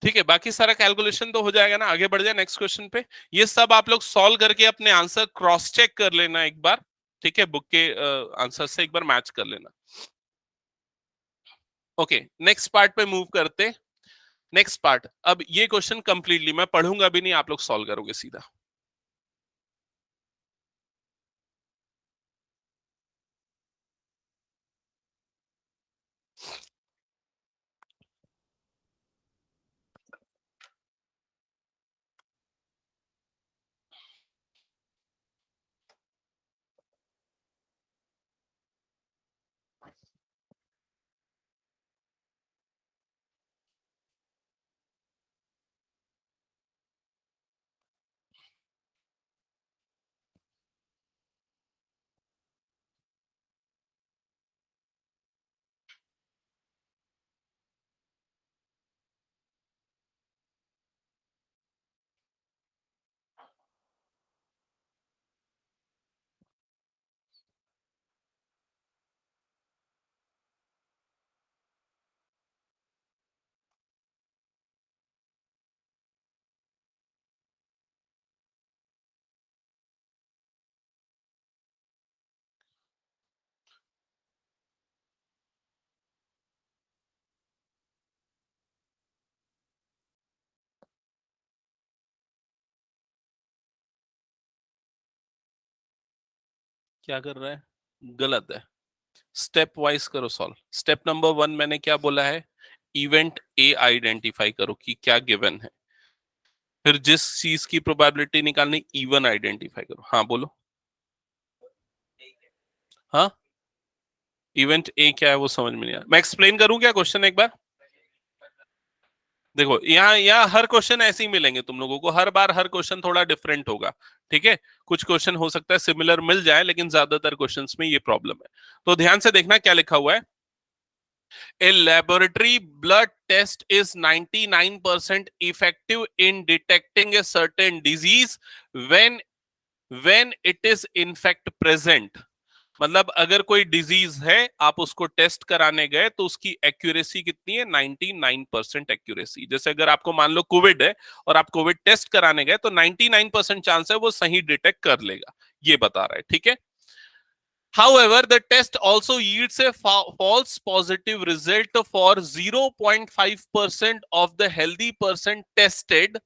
ठीक है। बाकी सारा कैलकुलेशन तो हो जाएगा ना, आगे बढ़ जाए नेक्स्ट क्वेश्चन पे। ये सब आप लोग सॉल्व करके अपने आंसर क्रॉस चेक कर लेना एक बार, ठीक है, बुक के आंसर से एक बार मैच कर लेना। ओके, नेक्स्ट पार्ट पे मूव करते। नेक्स्ट पार्ट, अब ये क्वेश्चन कंप्लीटली मैं पढ़ूंगा भी नहीं, आप लोग सॉल्व करोगे सीधा। क्या कर रहा है? गलत है। स्टेप वाइज करो सॉल्व। स्टेप नंबर 1 मैंने क्या बोला है? इवेंट ए आइडेंटिफाई करो कि क्या गिवन है। फिर जिस चीज की प्रोबेबिलिटी निकालनी, इवन आइडेंटिफाई करो। हाँ बोलो। हाँ, इवेंट ए क्या है वो समझ में नहीं आया। मैं एक्सप्लेन करूं क्या क्वेश्चन एक बार? देखो, यहाँ यहाँ हर क्वेश्चन ऐसे ही मिलेंगे तुम लोगों को, हर बार हर क्वेश्चन थोड़ा डिफरेंट होगा। ठीक है, कुछ क्वेश्चन हो सकता है सिमिलर मिल जाए, लेकिन ज्यादातर क्वेश्चंस में ये प्रॉब्लम है। तो ध्यान से देखना क्या लिखा हुआ है। A laboratory blood test is 99% effective in detecting a certain disease when it is in fact present। मतलब अगर कोई डिजीज है, आप उसको टेस्ट कराने गए तो उसकी एक्यूरेसी कितनी है? 99% एक्यूरेसी। जैसे अगर आपको मान लो कोविड है और आप कोविड टेस्ट कराने गए तो 99% चांस है वो सही डिटेक्ट कर लेगा, ये बता रहा है। ठीक है। However, the test also yields a false positive result for 0.5% of the healthy person tested।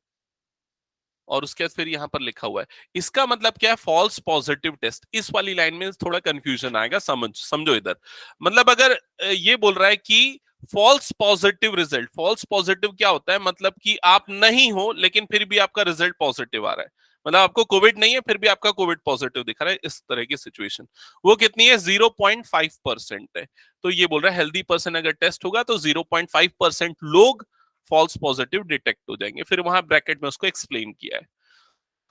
और उसके बाद फिर यहां पर लिखा हुआ है, इसका मतलब क्या है? False positive test. इस वाली लाइन में थोड़ा कंफ्यूजन आएगा, समझो इधर। मतलब अगर ये बोल रहा है कि false positive result, false positive क्या होता है? मतलब कि आप नहीं हो लेकिन फिर भी आपका रिजल्ट पॉजिटिव आ रहा है। मतलब आपको कोविड नहीं है फिर भी आपका कोविड पॉजिटिव दिख रहा है, इस तरह की सिचुएशन। वो कितनी है? 0.5% है। तो ये बोल रहा है हेल्दी पर्सन अगर टेस्ट होगा तो 0.5% लोग फॉल्स पॉजिटिव डिटेक्ट हो जाएंगे। फिर वहां ब्रैकेट में उसको एक्सप्लेन किया है।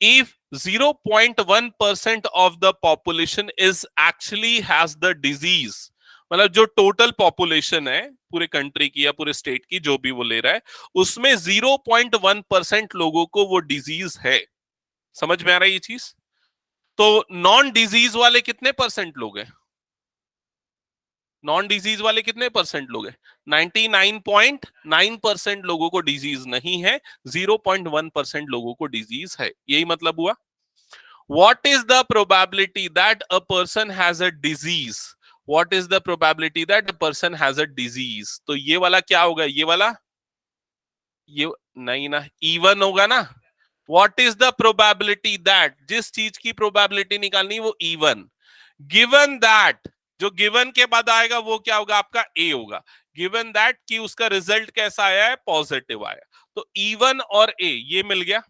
If 0.1% of the population is actually has the disease, मतलब जो टोटल पॉपुलेशन है पूरे कंट्री की या पूरे स्टेट की, जो भी वो ले रहा है, उसमें 0.1% लोगों को वो डिजीज है। समझ में आ रहा है ये चीज? तो नॉन डिजीज वाले कितने परसेंट लोग हैं? नॉन डिजीज वाले कितने परसेंट लोग हैं? 99.9% लोगों को डिजीज नहीं है, 0.1% लोगों को डिजीज है। यही मतलब हुआ। What is the probability that a person has a disease? What is the probability that a person has a disease? तो ये वाला क्या होगा? ये वाला, ये नहीं ना, इवन होगा ना। What is the probability that, जिस चीज की प्रोबेबिलिटी निकालनी वो इवन। गिवन दैट, जो गिवन के बाद आएगा वो क्या होगा? आपका ए होगा। गिवन दैट कि उसका रिजल्ट कैसा आया है? पॉजिटिव आया। तो इवन और ए ये मिल गया।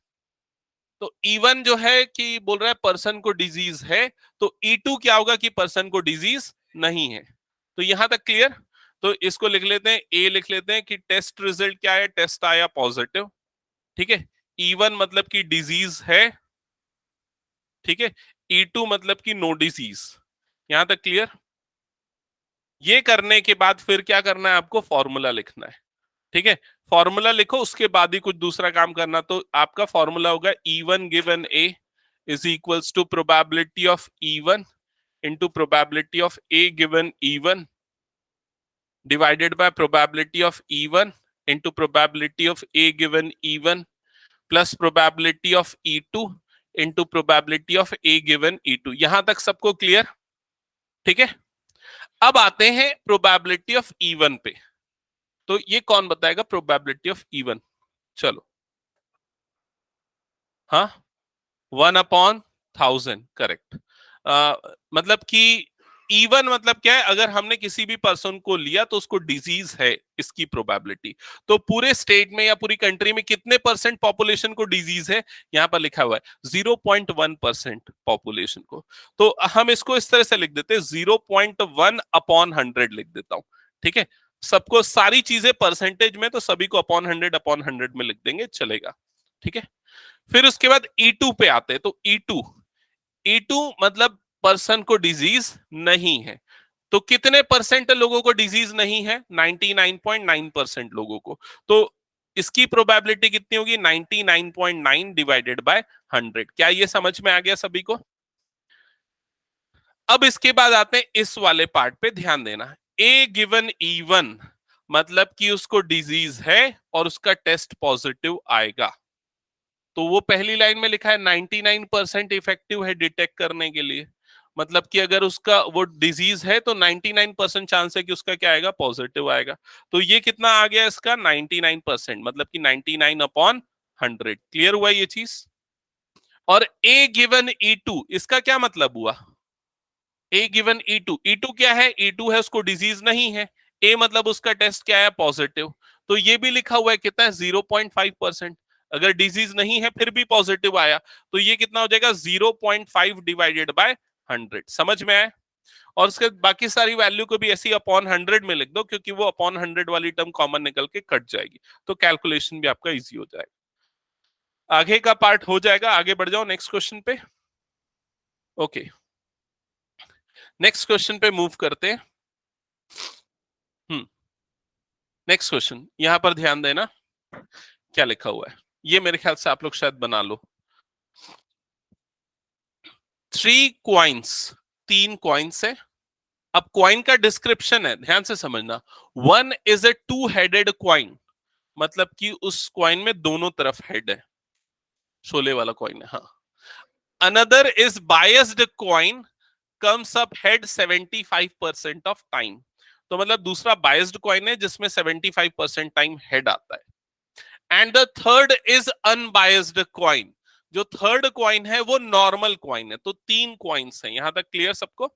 तो इवन जो है कि बोल रहा है पर्सन को डिजीज है, तो E2 क्या होगा? कि पर्सन को डिजीज नहीं है। तो यहां तक क्लियर? तो इसको लिख लेते हैं, ए लिख लेते हैं कि टेस्ट रिजल्ट क्या है? टेस्ट आया पॉजिटिव। ठीक है। E1 मतलब कि डिजीज है। ठीक है। E2 मतलब कि नो डिजीज। यहां तक क्लियर? ये करने के बाद फिर क्या करना है? आपको फॉर्मूला लिखना है। ठीक है, फॉर्मूला लिखो, उसके बाद ही कुछ दूसरा काम करना। तो आपका फॉर्मूला होगा E1 given A is equals to probability of E1 into probability of A given E1 divided by probability of E1 into probability of A given E1 plus probability of E2 into probability of A given E2। यहां तक सबको clear? ठीक है। अब आते हैं probability of E1 पे। तो ये कौन बताएगा प्रोबेबिलिटी ऑफ E1? चलो। हाँ, 1/1000 करेक्ट। मतलब कि इवन मतलब क्या है? अगर हमने किसी भी पर्सन को लिया तो उसको डिजीज है, इसकी प्रोबेबिलिटी। तो पूरे स्टेट में या पूरी कंट्री में कितने परसेंट पॉपुलेशन को डिजीज है? यहां पर लिखा हुआ है 0.1% पॉपुलेशन को। तो हम इसको इस तरह से लिख देते हैं, 0.1/100 लिख देता हूं। ठीक है, सबको सारी चीजें परसेंटेज में, तो सभी को अपॉन 100 में लिख देंगे, चलेगा। ठीक है। फिर उसके बाद E2 पे आते हैं। तो E2 मतलब पर्सन को डिजीज नहीं है। तो कितने परसेंट लोगों को डिजीज नहीं है? 99.9% लोगों को। तो इसकी प्रोबेबिलिटी कितनी होगी? 99.9 डिवाइडेड बाय 100। क्या ये समझ में आ गया सभी को? अब इसके बाद आते हैं इस वाले पार्ट पे, ध्यान देना। ए गिवन E1 मतलब कि उसको डिजीज है और उसका टेस्ट पॉजिटिव आएगा। तो वो पहली लाइन में लिखा है 99% इफेक्टिव है डिटेक्ट करने के लिए। मतलब कि अगर उसका वो डिजीज है तो 99% चांस है कि उसका क्या आएगा? पॉजिटिव आएगा। तो ये कितना आ गया इसका? 99%, मतलब कि 99/100। क्लियर हुआ ये चीज? और ए गिवन E2 इसका क्या मतलब हुआ? ए गिवन E2 क्या है? E2 है, उसको डिजीज नहीं है। ए मतलब उसका टेस्ट क्या है? पॉजिटिव। तो ये भी लिखा हुआ है कितना है? 0.5%। अगर डिजीज नहीं है फिर भी पॉजिटिव आया तो ये कितना हो जाएगा? 0.5 डिवाइडेड बाय 100। समझ में आया? और उसके बाकी सारी वैल्यू को भी ऐसी अपॉन 100 में लिख दो, क्योंकि वो अपॉन 100 वाली टर्म कॉमन निकल के कट जाएगी, तो कैलकुलेशन भी आपका इजी हो जाएगा। आगे का पार्ट हो जाएगा, आगे बढ़ जाओ नेक्स्ट क्वेश्चन पे। ओके, नेक्स्ट क्वेश्चन पे मूव करते हैं। नेक्स्ट क्वेश्चन, यहां पर ध्यान देना क्या लिखा हुआ है। ये मेरे ख्याल से आप लोग शायद बना लो। 3 कॉइन्स, 3 कॉइन्स है। अब कॉइन का डिस्क्रिप्शन है, ध्यान से समझना। 1 इज ए 2 हेडेड कॉइन, मतलब कि उस कॉइन में दोनों तरफ हेड है, शोले वाला कॉइन है। हाँ। Another is biased coin comes up head 75% of time. तो मतलब दूसरा बायस्ड कॉइन है जिसमें 75% टाइम हेड आता है। And the third is unbiased coin. जो थर्ड कॉइन है वो नॉर्मल कॉइन है। तो 3 कॉइन्स हैं, यहां तक क्लियर सबको?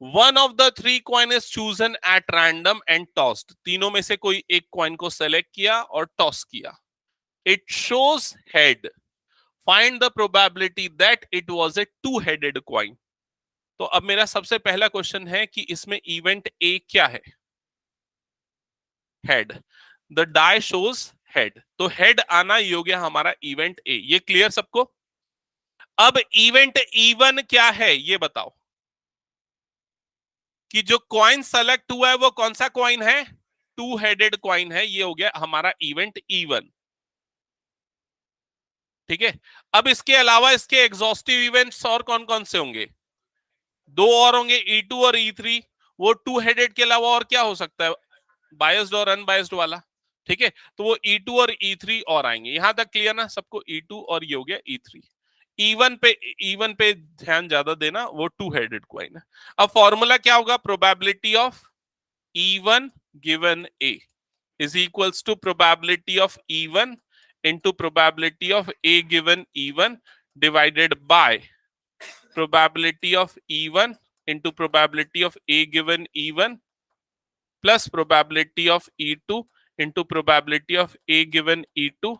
One of the 3 coin is chosen at random and tossed. तीनों में से कोई एक कॉइन को सेलेक्ट किया और टॉस किया। It shows head, find the probability that it was a 2 headed coin. तो अब मेरा सबसे पहला क्वेश्चन है कि इसमें इवेंट ए क्या है? Head. The die shows head, तो हेड आना ये हो गया हमारा इवेंट ए। ये क्लियर सबको? अब इवेंट इवन क्या है ये बताओ, कि जो कॉइन सेलेक्ट हुआ है वो कौन सा कॉइन है? 2 हेडेड कॉइन है, ये हो गया हमारा इवेंट इवन। ठीक है। अब इसके अलावा इसके एग्जॉस्टिव इवेंट्स और कौन कौन से होंगे? 2 और होंगे, E2 और E3। वो 2 हेडेड के अलावा और क्या हो सकता है? बायस्ड और अनबायस्ड वाला। ठीक है, तो वो E2 और E3 और आएंगे। यहां तक क्लियर ना सबको? E2 और ये हो गया E3। इवन पे ध्यान ज्यादा देना, वो 2 हेडेड कॉइन है। अब फॉर्मूला क्या होगा? Probability of E1 given A is equals to probability of E1 into probability of A given E1 divided by probability of E1 into probability of A given E1 plus probability of E2 into probability of A given E2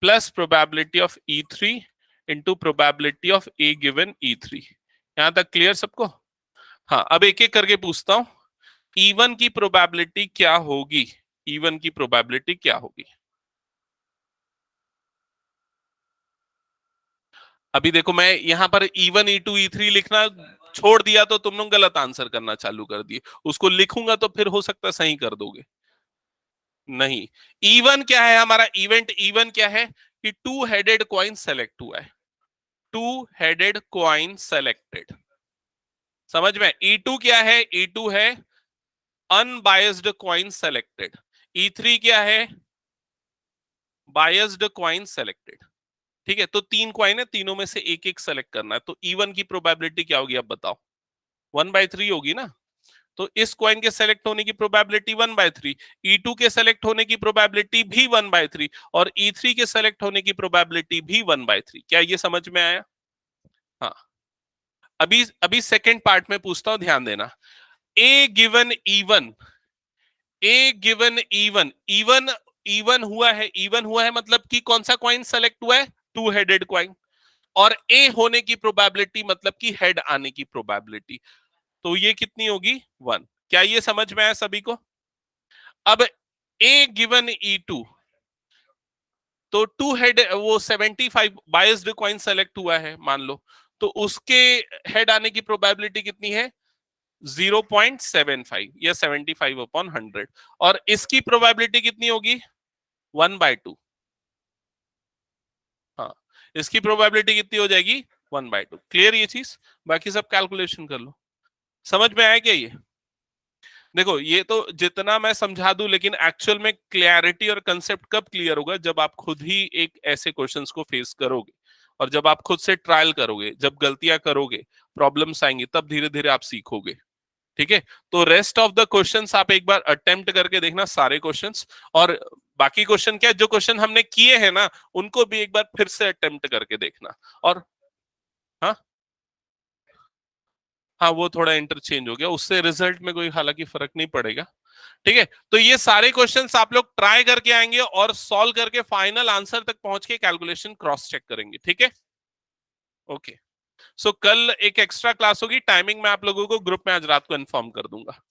plus probability of E3 into probability of A given E3। यहां तक clear सबको? हाँ, अब एक एक करके पूछता हूं। E1 की प्रोबेबिलिटी क्या होगी? E1 की प्रोबेबिलिटी क्या होगी? अभी देखो, मैं यहां पर E1 E2 E3 लिखना छोड़ दिया तो तुम लोग गलत आंसर करना चालू कर दिए। उसको लिखूंगा तो फिर हो सकता है सही कर दोगे। नहीं, इवन क्या है हमारा? इवेंट इवन क्या है? कि 2 हेडेड कॉइन सेलेक्ट हुआ है। 2 हेडेड कॉइन सेलेक्टेड। समझ में? E2 क्या है? E2 है अनबायस्ड कॉइन सेलेक्टेड। E3 क्या है? Biased coin selected. ठीक है, तो 3 कॉइन है, तीनों में से एक एक सेलेक्ट करना है। तो E1 की प्रोबेबिलिटी क्या होगी अब बताओ? 1/3 होगी ना। तो इस कॉइन के सेलेक्ट होने की प्रोबेबिलिटी 1/3, E2 के सेलेक्ट होने की प्रोबेबिलिटी भी 1/3 और E3 के सेलेक्ट होने की प्रोबेबिलिटी भी 1/3। क्या ये समझ में आया? हाँ। अभी अभी सेकंड पार्ट में पूछता हूं, ध्यान देना। ए गिवन इवन, ए गिवन इवन, इवन इवन हुआ है। इवन हुआ है मतलब कि कौन सा कॉइन सेलेक्ट हुआ है? 2 हेडेड कॉइन। और ए होने की प्रोबेबिलिटी मतलब कि हेड आने की प्रोबेबिलिटी, तो ये कितनी होगी? 1। क्या ये समझ में आया सभी को? अब ए गिवन E2, तो 2 हेड, वो 75 बायस्ड कॉइन सेलेक्ट हुआ है मान लो, तो उसके हेड आने की प्रोबेबिलिटी कितनी है? 0.75 या 75/100। और इसकी प्रोबेबिलिटी कितनी होगी? 1/2। हाँ, इसकी प्रोबेबिलिटी कितनी हो जाएगी? 1/2। क्लियर ये चीज? बाकी सब कैलकुलेशन कर लो। समझ में आया क्या ये? देखो, ये तो जितना मैं समझा दूं, लेकिन एक्चुअल में क्लैरिटी और कंसेप्ट कब क्लियर होगा? जब आप खुद ही एक ऐसे क्वेश्चंस को फेस करोगे और जब आप खुद से ट्रायल करोगे, जब गलतियां करोगे, प्रॉब्लम्स आएंगी, तब धीरे धीरे आप सीखोगे। ठीक है, तो रेस्ट ऑफ द क्वेश्चंस आप एक बार अटेम्प्ट करके देखना, सारे क्वेश्चंस। और बाकी क्वेश्चन क्या है, जो क्वेश्चन हमने किए हैं ना, उनको भी एक बार फिर से अटेम्प्ट करके देखना। और हाँ, हाँ वो थोड़ा इंटरचेंज हो गया, उससे रिजल्ट में कोई हालांकि फर्क नहीं पड़ेगा। ठीक है, तो ये सारे क्वेश्चंस आप लोग ट्राई करके आएंगे और सॉल्व करके फाइनल आंसर तक पहुंच के कैलकुलेशन क्रॉस चेक करेंगे। ठीक है, ओके। सो कल एक एक्स्ट्रा क्लास होगी, टाइमिंग मैं आप लोगों को ग्रुप में आज रात को इन्फॉर्म कर दूंगा।